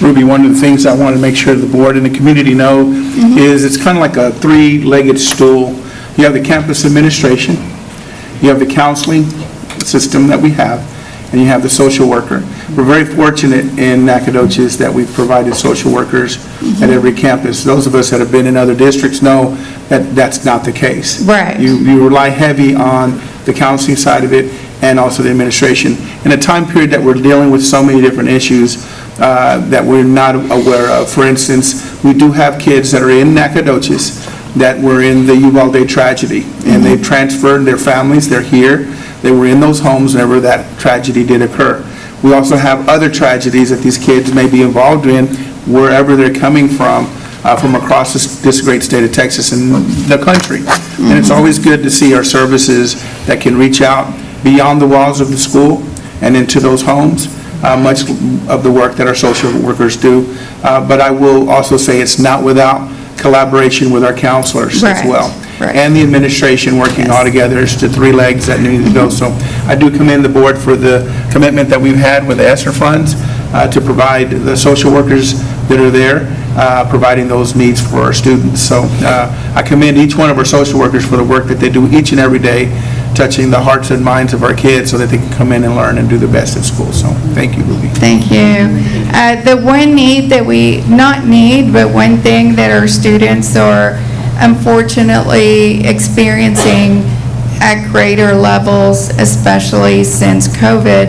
Ruby, one of the things I want to make sure the board and the community know is it's kind of like a three-legged stool. You have the campus administration, you have the counseling system that we have, and you have the social worker. We're very fortunate in Nacogdoches that we've provided social workers at every campus. Those of us that have been in other districts know that that's not the case. Right. You rely heavy on the counseling side of it and also the administration. In a time period that we're dealing with so many different issues that we're not aware of. For instance, we do have kids that are in Nacogdoches that were in the Uvalde tragedy, and they've transferred their families, they're here, they were in those homes whenever that tragedy did occur. We also have other tragedies that these kids may be involved in wherever they're coming from across this great state of Texas and the country. And it's always good to see our services that can reach out beyond the walls of the school and into those homes, much of the work that our social workers do. But I will also say it's not without collaboration with our counselors as Right, well. right. And the administration working all together as to three legs that need to go. So I do commend the board for the commitment that we've had with the ESSER funds to provide the social workers that are there, providing those needs for our students. So I commend each one of our social workers for the work that they do each and every day, touching the hearts and minds of our kids so that they can come in and learn and do the best at school. So thank you, Ruby. Thank you. The one need that but one thing that our students are unfortunately experiencing at greater levels, especially since COVID,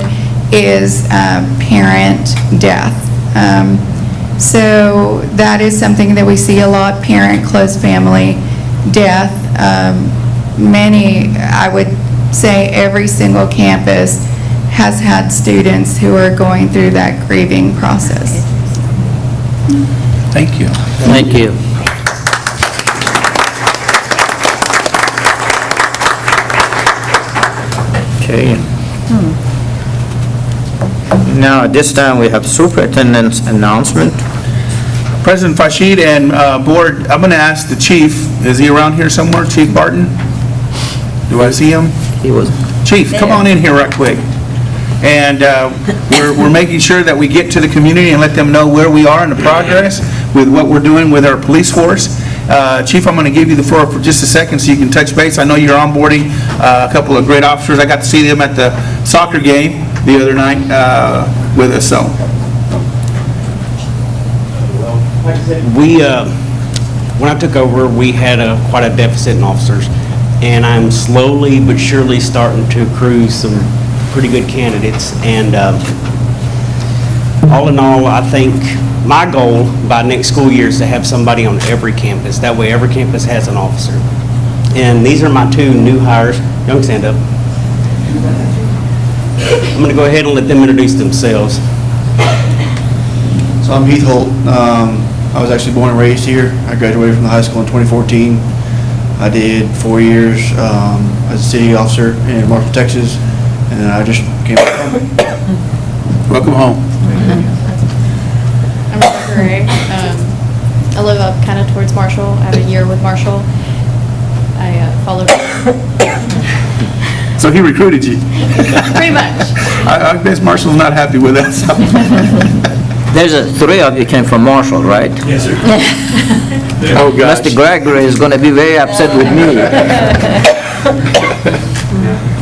is parent death. So that is something that we see a lot, parent, close family death. Many, I would say every single campus has had students who are going through that grieving process. Thank you. Thank you. Okay. Now, at this time, we have superintendent's announcement. President Fashid and board, I'm going to ask the chief, is he around here somewhere, Chief Barton? Do I see him? He was. Chief, come on in here right quick. And we're making sure that we get to the community and let them know where we are in the progress with what we're doing with our police force. Chief, I'm going to give you the floor for just a second so you can touch base. I know you're onboarding a couple of great officers. I got to see them at the soccer game the other night with us, so. When I took over, we had quite a deficit in officers, and I'm slowly but surely starting to accrue some pretty good candidates. And all in all, I think my goal by next school year is to have somebody on every campus. That way, every campus has an officer. And these are my two new hires. Young, stand up. I'm going to go ahead and let them introduce themselves. So I'm Heath Holt. I was actually born and raised here. I graduated from the high school in 2014. I did 4 years as a city officer in Marshall, Texas, and then I just came back home. Welcome home. I'm Rebecca Ray. I live up kind of towards Marshall. I have a year with Marshall. I followed. So he recruited you? Pretty much. I guess Marshall's not happy with that. So. There's three of you came from Marshall, right? Yes, sir. Oh, gosh. Mr. Gregory is going to be very upset with me.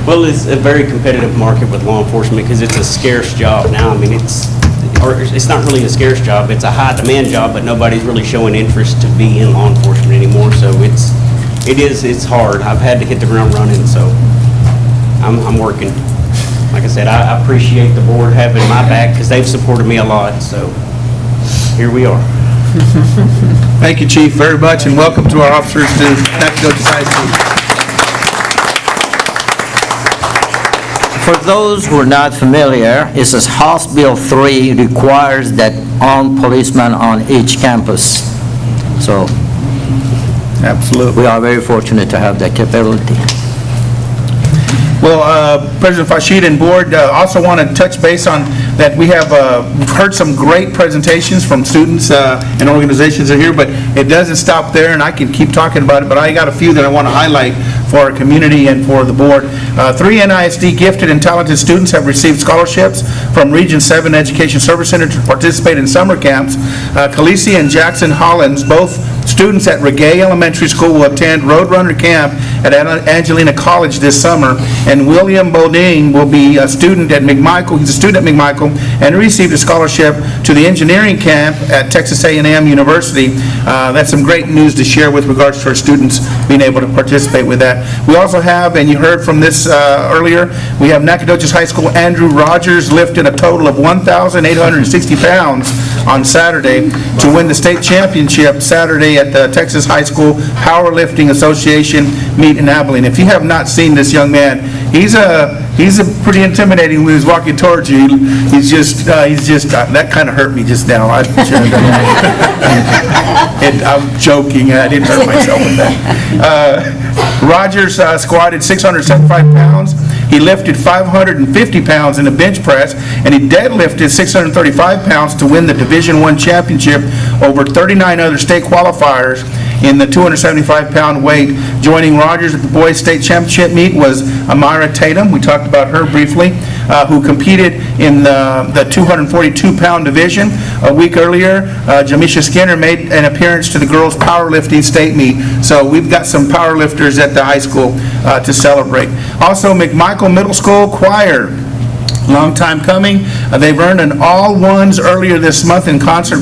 Well, it's a very competitive market with law enforcement because it's a scarce job now. I mean, it's not really a scarce job, it's a high demand job, but nobody's really showing interest to be in law enforcement anymore, so it's hard. I've had to hit the ground running, so I'm working. Like I said, I appreciate the board having my back because they've supported me a lot, so here we are. Thank you, Chief, very much, and welcome to our officers to Nacogdoches High School. For those who are not familiar, it says House Bill 3 requires that armed policemen on each campus. So, absolutely, we are very fortunate to have that capability. Well, President Fashid and board also want to touch base on that we have heard some great presentations from students and organizations that are here, but it doesn't stop there, and I can keep talking about it, but I got a few that I want to highlight for our community and for the board. 3 NISD gifted and talented students have received scholarships from Region 7 Education Service Center to participate in summer camps. Khaleesi and Jackson Hollins both Students at Regay Elementary School will attend Roadrunner Camp at Angelina College this summer, and William Bodine will be a student at McMichael. He's a student at McMichael and received a scholarship to the engineering camp at Texas A&M University. That's some great news to share with regards to our students being able to participate with that. We also have, and you heard from this earlier, we have Nacogdoches High School Andrew Rogers lifted a total of 1,860 pounds on Saturday to win the state championship Saturday at the Texas High School Powerlifting Association meet in Abilene. If you have not seen this young man, he's a pretty intimidating when he's walking towards you. He's just that kind of hurt me just now. I shouldn't have done that. I'm joking. I didn't hurt myself with that. Rogers squatted 675 pounds. He lifted 550 pounds in the bench press, and he deadlifted 635 pounds to win the Division I championship over 39 other state qualifiers in the 275-pound weight. Joining Rogers at the boys' state championship meet was Amira Tatum. We talked about her briefly, who competed in the 242-pound division. A week earlier, Jamisha Skinner made an appearance to the girls' powerlifting state meet. So we've got some powerlifters at the high school to celebrate. Also, McMichael Middle School Choir. Long time coming. They've earned an all-ones earlier this month in concert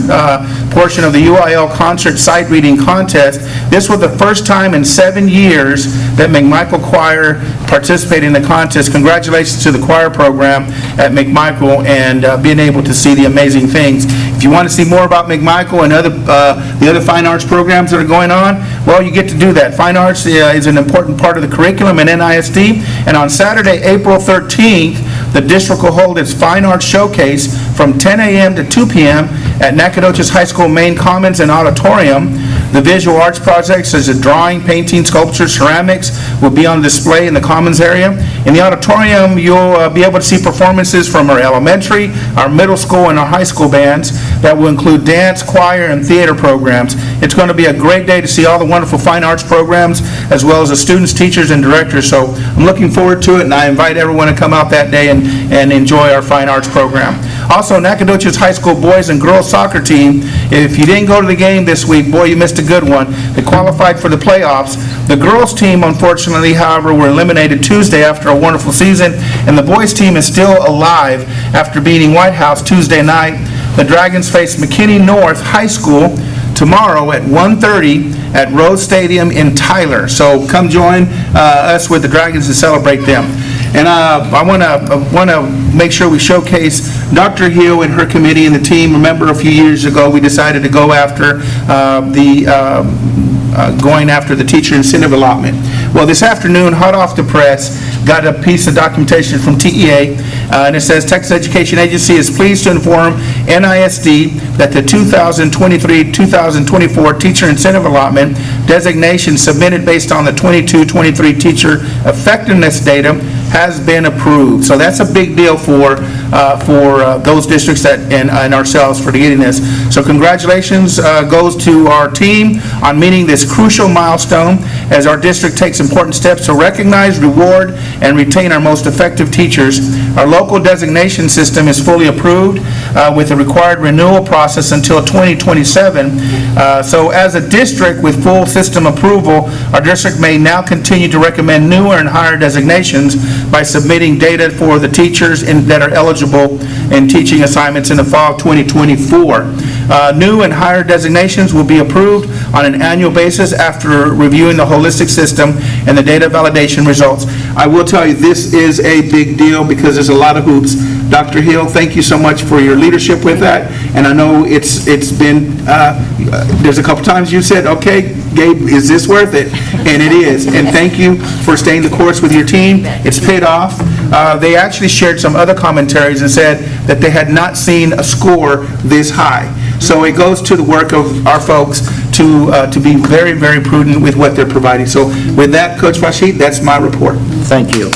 portion of the UIL concert sight reading contest. This was the first time in 7 years that McMichael Choir participated in the contest. Congratulations to the choir program at McMichael and being able to see the amazing things. If you want to see more about McMichael and the other fine arts programs that are going on, well, you get to do that. Fine arts is an important part of the curriculum in NISD, and on Saturday, April 13th, the district will hold its Fine Arts Showcase from 10 a.m. to 2 p.m. at Nacogdoches High School Main Commons and Auditorium. The visual arts projects such as drawing, painting, sculpture, ceramics will be on display in the Commons area. In the auditorium, you'll be able to see performances from our elementary, our middle school, and our high school bands that will include dance, choir, and theater programs. It's going to be a great day to see all the wonderful fine arts programs as well as the students, teachers, and directors. So I'm looking forward to it, and I invite everyone to come out that day and enjoy our fine arts program. Also, Nacogdoches High School boys and girls soccer team, if you didn't go to the game this week, boy, you missed a good one. They qualified for the playoffs. The girls team, unfortunately, however, were eliminated Tuesday after a wonderful season, and the boys team is still alive after beating White House Tuesday night. The Dragons face McKinney North High School tomorrow at 1:30 at Rose Stadium in Tyler. So come join us with the Dragons to celebrate them. And I want to make sure we showcase Dr. Hill and her committee and the team. Remember, a few years ago, we decided to go after going after the teacher incentive allotment. Well, this afternoon, hot off the press, got a piece of documentation from TEA, and it says Texas Education Agency is pleased to inform NISD that the 2023-2024 teacher incentive allotment designation submitted based on the 22-23 teacher effectiveness data has been approved. So that's a big deal for those districts and ourselves for getting this. So congratulations goes to our team on meeting this crucial milestone as our district takes important steps to recognize, reward, and retain our most effective teachers. Our local designation system is fully approved with a required renewal process until 2027. So as a district with full system approval, our district may now continue to recommend newer and higher designations by submitting data for the teachers that are eligible in teaching assignments in the fall of 2024. New and higher designations will be approved on an annual basis after reviewing the holistic system and the data validation results. I will tell you, this is a big deal because there's a lot of hoops. Dr. Hill, thank you so much for your leadership with that. And I know it's been, there's a couple times you said, okay, Gabe, is this worth it? And it is. And thank you for staying the course with your team. It's paid off. They actually shared some other commentaries and said that they had not seen a score this high. So it goes to the work of our folks to be very, very prudent with what they're providing. So with that, Coach Rashid, that's my report. Thank you.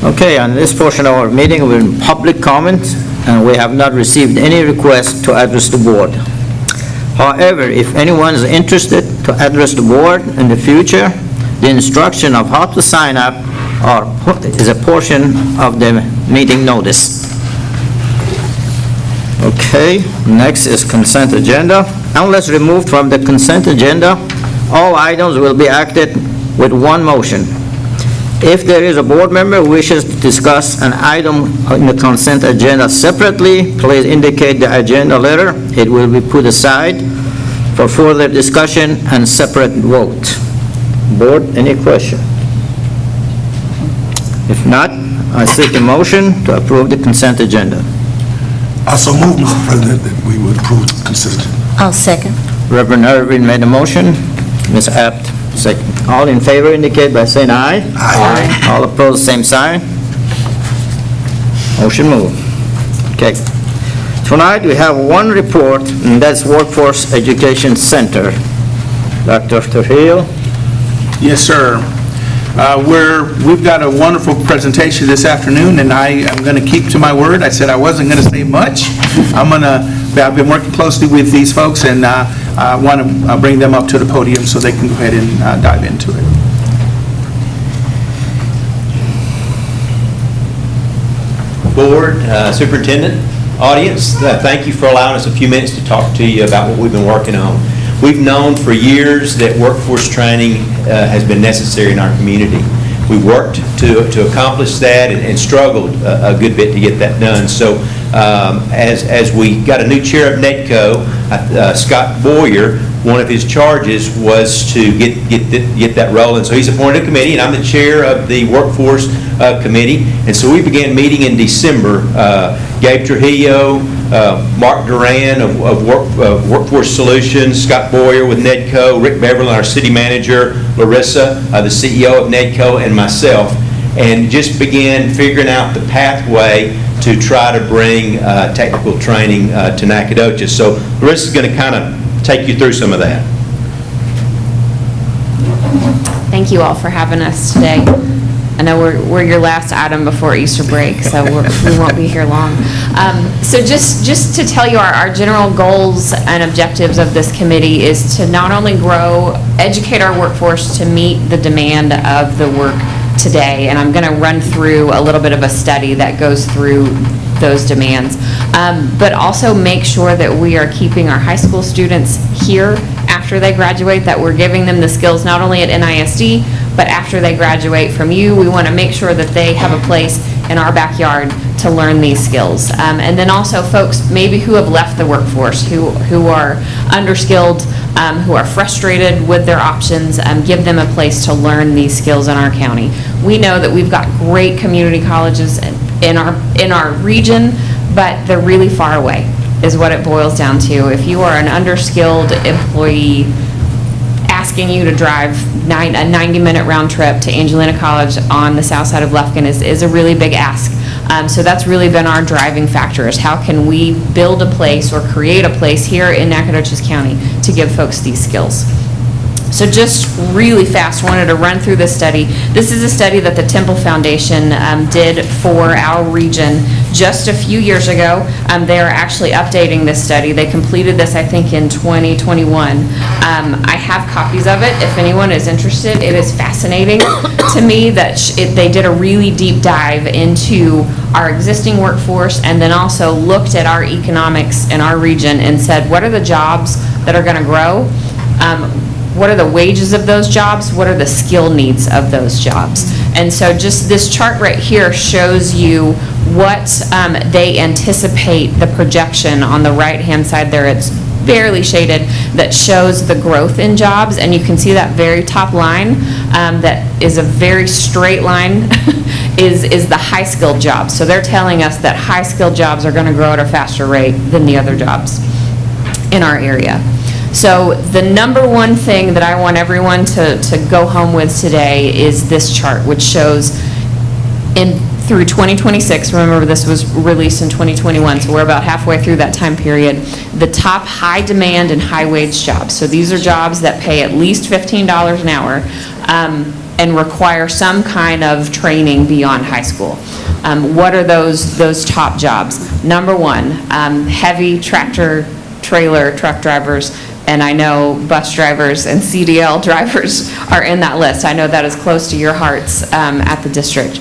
Okay, on this portion of our meeting, we're in public comment, and we have not received any request to address the board. However, if anyone is interested to address the board in the future, the instruction of how to sign up is a portion of the meeting notice. Okay, next is consent agenda. Unless removed from the consent agenda, all items will be acted with one motion. If there is a board member who wishes to discuss an item in the consent agenda separately, please indicate the agenda letter. It will be put aside for further discussion and separate vote. Board, any question? If not, I seek a motion to approve the consent agenda. I so move, Mr. President, that we would approve the consent. I'll second. Reverend Irvin made a motion, Ms. Apt, second. All in favor indicate by saying aye. Aye. All opposed, same sign. Motion moved. Okay. Tonight, we have one report, and that's Workforce Education Center. Dr. Trujillo? Yes, sir. We've got a wonderful presentation this afternoon, and I am going to keep to my word. I said I wasn't going to say much. I've been working closely with these folks, and I want to bring them up to the podium so they can go ahead and dive into it. Board, Superintendent, audience, thank you for allowing us a few minutes to talk to you about what we've been working on. We've known for years that workforce training has been necessary in our community. We worked to accomplish that and struggled a good bit to get that done. So as we got a new chair of NEDCO, Scott Boyer, one of his charges was to get that rolling. So he's appointed a committee, and I'm the chair of the Workforce Committee. And so we began meeting in December. Gabe Trujillo, Mark Duran of Workforce Solutions, Scott Boyer with NEDCO, Rick Beverly, our city manager, Larissa, the CEO of NEDCO, and myself, and just began figuring out the pathway to try to bring technical training to Nacogdoches. So Larissa's going to kind of take you through some of that. Thank you all for having us today. I know we're your last item before Easter break, so we won't be here long. So just to tell you, our general goals and objectives of this committee is to not only educate our workforce to meet the demand of the work today, and I'm going to run through a little bit of a study that goes through those demands, but also make sure that we are keeping our high school students here after they graduate, that we're giving them the skills not only at NISD, but after they graduate from you. We want to make sure that they have a place in our backyard to learn these skills. And then also folks maybe who have left the workforce, who are underskilled, who are frustrated with their options, give them a place to learn these skills in our county. We know that we've got great community colleges in our region, but they're really far away, is what it boils down to. If you are an underskilled employee, asking you to drive a 90-minute round trip to Angelina College on the south side of Lufkin is a really big ask. So that's really been our driving factor, is how can we build a place or create a place here in Nacogdoches County to give folks these skills. So just really fast, wanted to run through this study. This is a study that the Temple Foundation did for our region just a few years ago. They are actually updating this study. They completed this, I think, in 2021. I have copies of it if anyone is interested. It is fascinating to me that they did a really deep dive into our existing workforce and then also looked at our economics in our region and said, what are the jobs that are going to grow? What are the wages of those jobs? What are the skill needs of those jobs? And so just this chart right here shows you what they anticipate the projection on the right-hand side there. It's barely shaded, that shows the growth in jobs. And you can see that very top line that is a very straight line is the high-skilled jobs. So they're telling us that high-skilled jobs are going to grow at a faster rate than the other jobs in our area. So the number one thing that I want everyone to go home with today is this chart, which shows through 2026, remember this was released in 2021, so we're about halfway through that time period, the top high demand and high wage jobs. So these are jobs that pay at least $15 an hour and require some kind of training beyond high school. What are those top jobs? Number one, heavy tractor, trailer, truck drivers, and I know bus drivers and CDL drivers are in that list. I know that is close to your hearts at the district.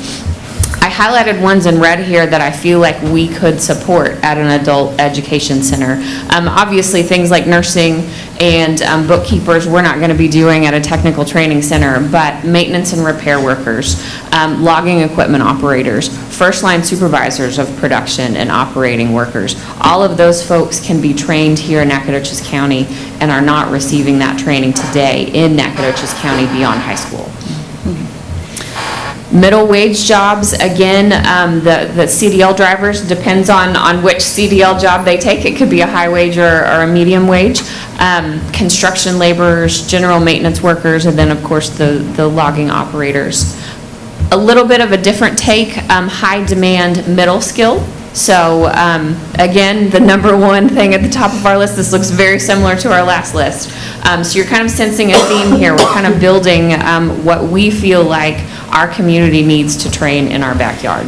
I highlighted ones in red here that I feel like we could support at an adult education center. Obviously, things like nursing and bookkeepers, we're not going to be doing at a technical training center, but maintenance and repair workers, logging equipment operators, first-line supervisors of production and operating workers, all of those folks can be trained here in Nacogdoches County and are not receiving that training today in Nacogdoches County beyond high school. Middle wage jobs, again, the CDL drivers, depends on which CDL job they take. It could be a high wage or a medium wage. Construction laborers, general maintenance workers, and then, of course, the logging operators. A little bit of a different take, high demand middle skill. So again, the number one thing at the top of our list, this looks very similar to our last list. So you're kind of sensing a theme here. We're kind of building what we feel like our community needs to train in our backyard.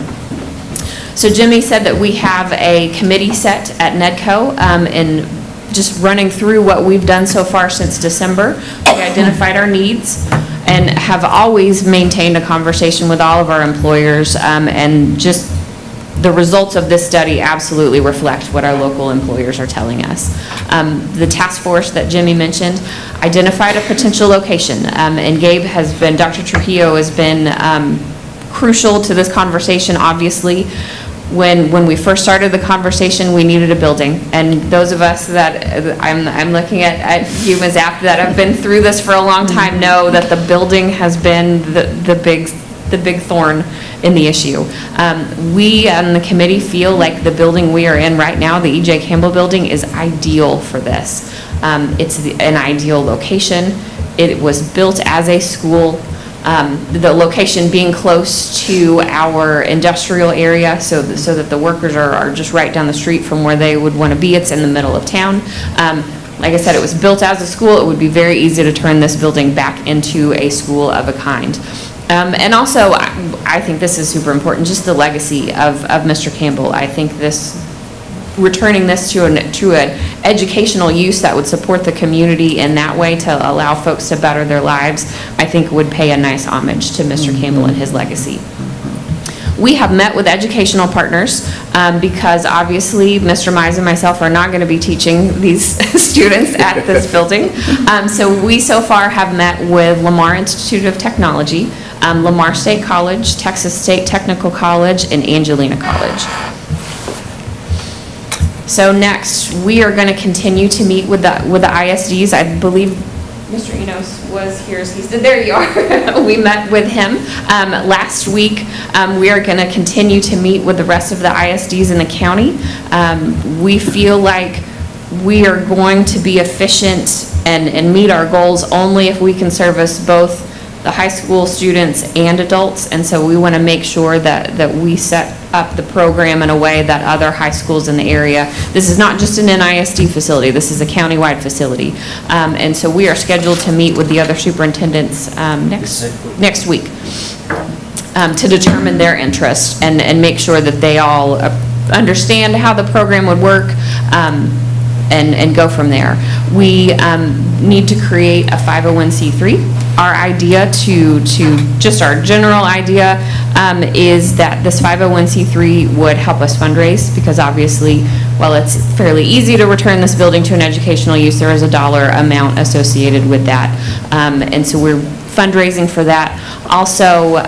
So Jimmy said that we have a committee set at NEDCO, and just running through what we've done so far since December. We identified our needs and have always maintained a conversation with all of our employers, and just the results of this study absolutely reflect what our local employers are telling us. The task force that Jimmy mentioned identified a potential location, and Gabe has been, Dr. Trujillo has been crucial to this conversation, obviously. When we first started the conversation, we needed a building, and those of us that, I'm looking at you, Ms. Apt, that have been through this for a long time know that the building has been the big thorn in the issue. We on the committee feel like the building we are in right now, the E.J. Campbell building, is ideal for this. It's an ideal location. It was built as a school. The location being close to our industrial area, so that the workers are just right down the street from where they would want to be. It's in the middle of town. Like I said, it was built as a school. It would be very easy to turn this building back into a school of a kind. And also, I think this is super important, just the legacy of Mr. Campbell. I think returning this to an educational use that would support the community in that way to allow folks to better their lives, I think would pay a nice homage to Mr. Campbell and his legacy. We have met with educational partners because obviously Mr. Mize and myself are not going to be teaching these students at this building. So we so far have met with Lamar Institute of Technology, Lamar State College, Texas State Technical College, and Angelina College. So next, we are going to continue to meet with the ISDs. I believe Mr. Enos was here. There you are. We met with him last week. We are going to continue to meet with the rest of the ISDs in the county. We feel like we are going to be efficient and meet our goals only if we can service both the high school students and adults, and so we want to make sure that we set up the program in a way that other high schools in the area, this is not just an NISD facility, this is a countywide facility, and so we are scheduled to meet with the other superintendents next week to determine their interests and make sure that they all understand how the program would work, and go from there. We need to create a 501c3. Our idea just our general idea is that this 501c3 would help us fundraise, because obviously, while it's fairly easy to return this building to an educational use, there is a dollar amount associated with that. And so we're fundraising for that. Also,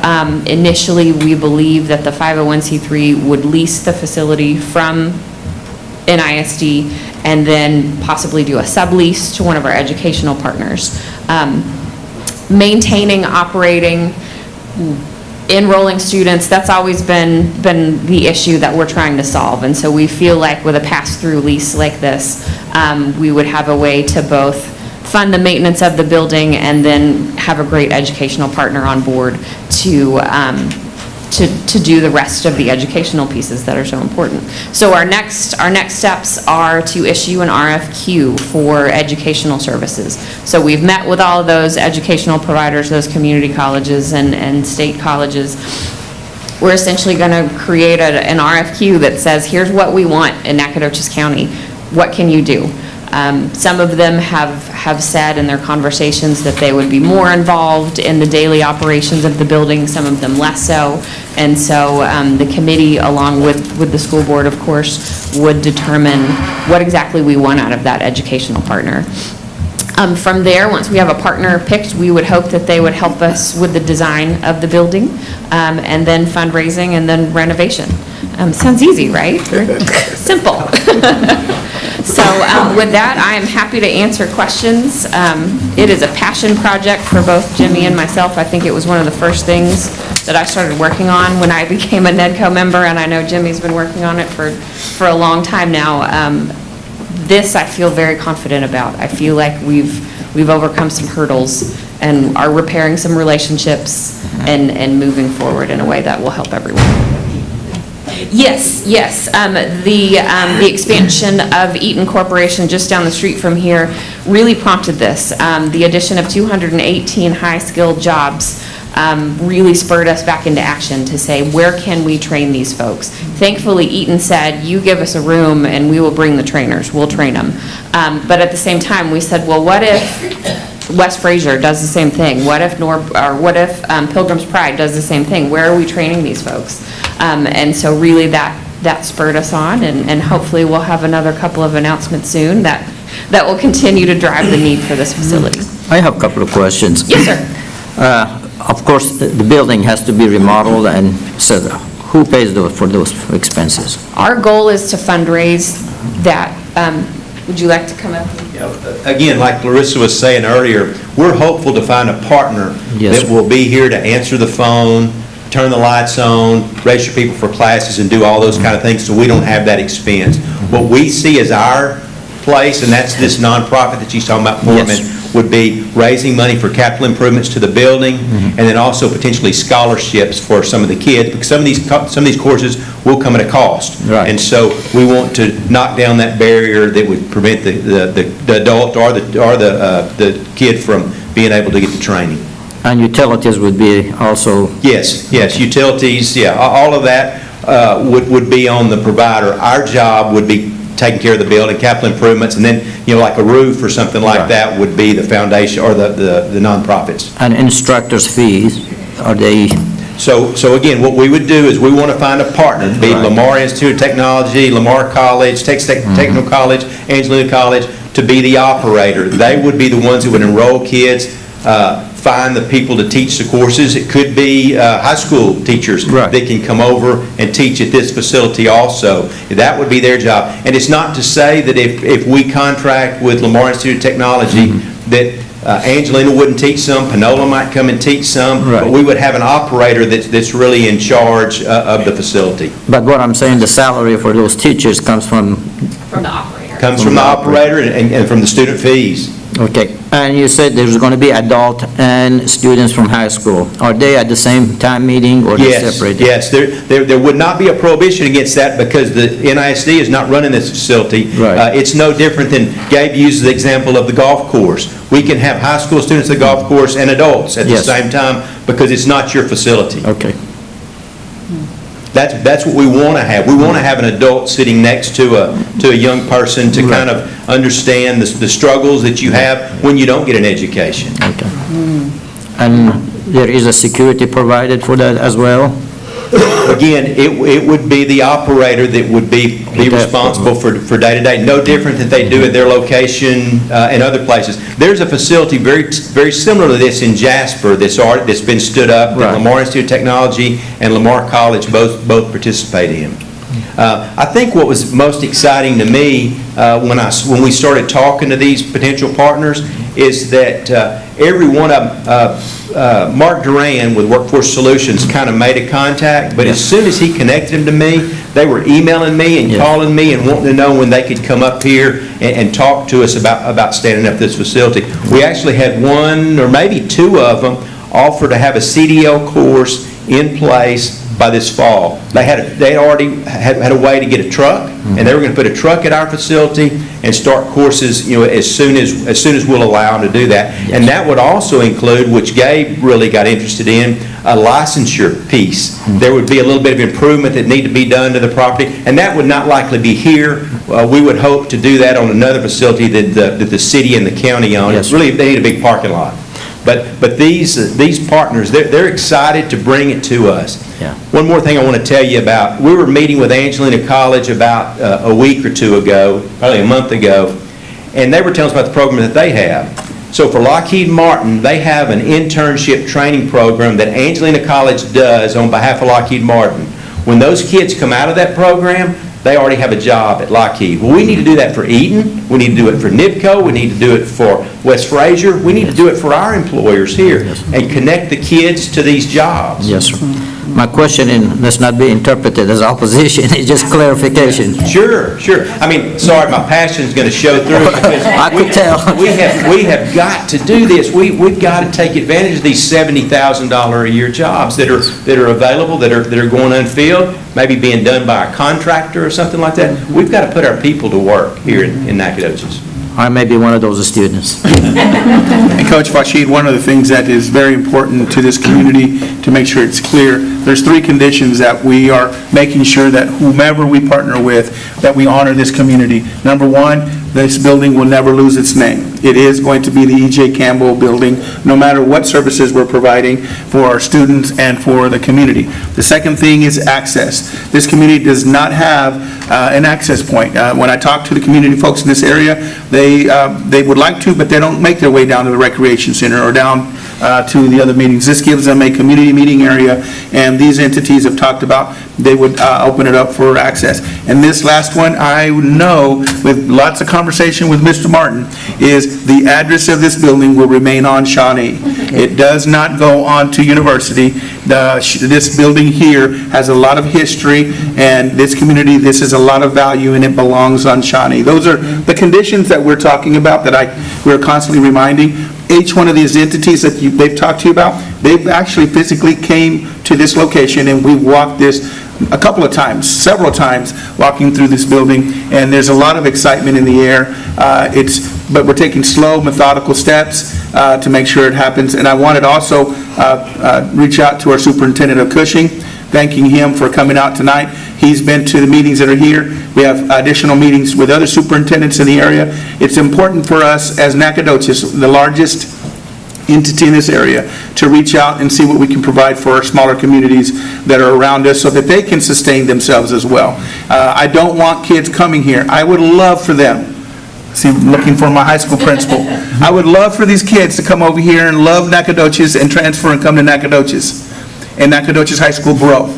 initially, we believe that the 501c3 would lease the facility from NISD and then possibly do a sublease to one of our educational partners. Maintaining, operating, enrolling students, that's always been the issue that we're trying to solve. And so we feel like with a pass-through lease like this, we would have a way to both fund the maintenance of the building and then have a great educational partner on board to do the rest of the educational pieces that are so important. So our next steps are to issue an RFQ for educational services. So we've met with all of those educational providers, those community colleges and state colleges. We're essentially going to create an RFQ that says, here's what we want in Nacogdoches County. What can you do? Some of them have said in their conversations that they would be more involved in the daily operations of the building, some of them less so. And so the committee, along with the school board, of course, would determine what exactly we want out of that educational partner. From there, once we have a partner picked, we would hope that they would help us with the design of the building, and then fundraising, and then renovation. Sounds easy, right? Simple. So with that, I am happy to answer questions. It is a passion project for both Jimmy and myself. I think it was one of the first things that I started working on when I became a NEDCO member, and I know Jimmy's been working on it for a long time now. This I feel very confident about. I feel like we've overcome some hurdles and are repairing some relationships and moving forward in a way that will help everyone. Yes. The expansion of Eaton Corporation just down the street from here really prompted this. The addition of 218 high-skilled jobs really spurred us back into action to say, where can we train these folks? Thankfully, Eaton said, you give us a room and we will bring the trainers, we'll train them. But at the same time, we said, well, what if West Fraser does the same thing? What if Pilgrim's Pride does the same thing? Where are we training these folks? And so really that spurred us on, and hopefully we'll have another couple of announcements soon that will continue to drive the need for this facility. I have a couple of questions. Yes, sir. Of course, the building has to be remodeled, and so who pays for those expenses? Our goal is to fundraise that. Would you like to come up? Again, like Larissa was saying earlier, we're hopeful to find a partner Yes, that sir. will be here to answer the phone, turn the lights on, register people for classes, and do all those kind of things, so we don't have that expense. What we see as our place, and that's this nonprofit that she's talking about, Foreman, would be raising money for capital improvements to the building, and then also potentially scholarships for some of the kids, because some of these courses will come at a cost. Right. And so we want to knock down that barrier that would prevent the adult or the kid from being able to get the training. And utilities would be also... Yes, utilities, all of that would be on the provider. Our job would be taking care of the building, capital improvements, and then, like a roof or something like that would be the foundation or the nonprofits. And instructors' fees, are they... So again, what we would do is we want to find a partner, be Right. Lamar Institute of Technology, Lamar College, Texas Technical College, Angelina College, to be the operator. They would be the ones that would enroll kids, find the people to teach the courses. It could be high school teachers that can come over and teach at this facility also. That would be their job. And it's not to say that if we contract with Lamar Institute of Technology that Angelina wouldn't teach some, Panola might come and teach some, but we would have an operator that's really in charge of the facility. But what I'm saying, the salary for those teachers comes from... From the operator. Comes from the operator and from the student fees. Okay. And you said there's going to be adult and students from high school. Are they at the same time meeting, or they separated? Yes, there would not be a prohibition against that because the NISD is not running this facility. Right. It's no different than Gabe uses the example of the golf course. We can have high school students at the golf course and adults at the same time because it's not your facility. Okay. That's what we want to have. We want to have an adult sitting next to a young person to kind of understand the struggles that you have when you don't get an education. Okay. And there is a security provided for that as well? Again, it would be the operator that would be responsible for day-to-day, no different than they do at their location and other places. There's a facility very similar to this in Jasper that's been stood up that Lamar Institute of Technology and Lamar College both participate in. I think what was most exciting to me when we started talking to these potential partners is that every one of them, Mark Duran with Workforce Solutions kind of made a contact, but as soon as he connected them to me, they were emailing me and calling me and wanting to know when they could come up here and talk to us about standing up this facility. We actually had one or maybe two of them offer to have a CDL course in place by this fall. They already had a way to get a truck, and they were going to put a truck at our facility and start courses, as soon as we'll allow them to do that. And that would also include, which Gabe really got interested in, a licensure piece. There would be a little bit of improvement that need to be done to the property, and that would not likely be here. We would hope to do that on another facility that the city and the county own. It's really, they need a big parking lot. But these partners, they're excited to bring it to us. Yeah. One more thing I want to tell you about. We were meeting with Angelina College about a week or two ago, probably a month ago, and they were telling us about the program that they have. So for Lockheed Martin, they have an internship training program that Angelina College does on behalf of Lockheed Martin. When those kids come out of that program, they already have a job at Lockheed. Well, we need to do that for Eaton. We need to do it for NIPCO. We need to do it for West Fraser. We need to do it for our employers here and connect the kids to these jobs. Yes, sir. My question, and let's not be interpreted as opposition, it's just clarification. Sure. I mean, sorry, my passion is going to show through. Because I could tell. We have got to do this. We've got to take advantage of these $70,000 a year jobs that are available, that are going unfilled, maybe being done by a contractor or something like that. We've got to put our people to work here in Nacogdoches. I may be one of those students. And Coach Fashid, one of the things that is very important to this community, to make sure it's clear, there's 3 conditions that we are making sure that whomever we partner with, that we honor this community. Number 1, this building will never lose its name. It is going to be the E.J. Campbell Building, no matter what services we're providing for our students and for the community. The second thing is access. This community does not have an access point. When I talk to the community folks in this area, they would like to, but they don't make their way down to the recreation center or down to the other meetings. This gives them a community meeting area, and these entities have talked about they would open it up for access. And this last one, I know with lots of conversation with Mr. Martin, is the address of this building will remain on Shawnee. It does not go on to University. This building here has a lot of history, and this community, this is a lot of value, and it belongs on Shawnee. Those are the conditions that we're talking about that we're constantly reminding. Each one of these entities that they've talked to you about, they've actually physically came to this location, and we walked this a couple of times, several times, walking through this building, and there's a lot of excitement in the air. But we're taking slow, methodical steps to make sure it happens. And I wanted to also reach out to our superintendent of Cushing, thanking him for coming out tonight. He's been to the meetings that are here. We have additional meetings with other superintendents in the area. It's important for us as Nacogdoches, the largest entity in this area, to reach out and see what we can provide for our smaller communities that are around us so that they can sustain themselves as well. I don't want kids coming here. I would love for them, see, looking for my high school principal, I would love for these kids to come over here and love Nacogdoches and transfer and come to Nacogdoches. And Nacogdoches High School grow.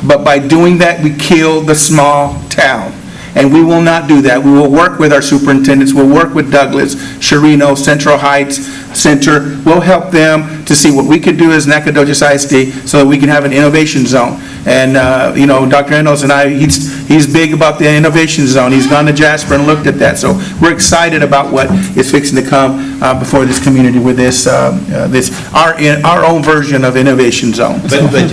But by doing that, we kill the small town. And we will not do that. We will work with our superintendents. We'll work with Douglas, Sherino, Central Heights Center. We'll help them to see what we can do as Nacogdoches ISD so that we can have an innovation zone. And, Dr. Enos and I, he's big about the innovation zone. He's gone to Jasper and looked at that. So we're excited about what is fixing to come before this community with our own version of innovation zone.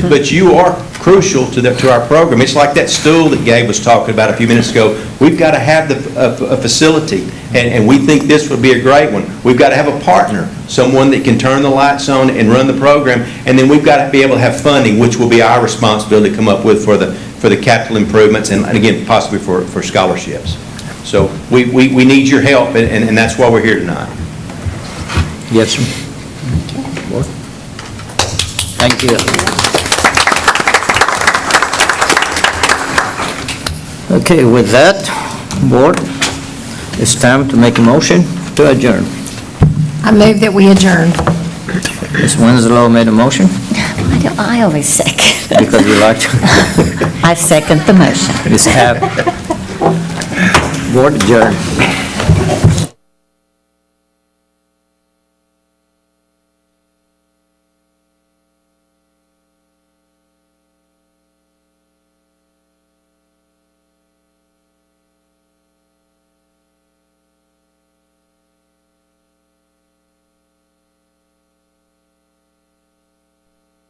But you are crucial to our program. It's like that stool that Gabe was talking about a few minutes ago. We've got to have a facility, and we think this would be a great one. We've got to have a partner, someone that can turn the lights on and run the program, and then we've got to be able to have funding, which will be our responsibility to come up with for the capital improvements and again, possibly for scholarships. So we need your help, and that's why we're here tonight. Yes, sir. Thank you. Okay, with that, board, it's time to make a motion to adjourn. I move that we adjourn. Ms. Winslow made a motion I always second. because you like to. I second the motion. Ms. Abb. Board adjourned.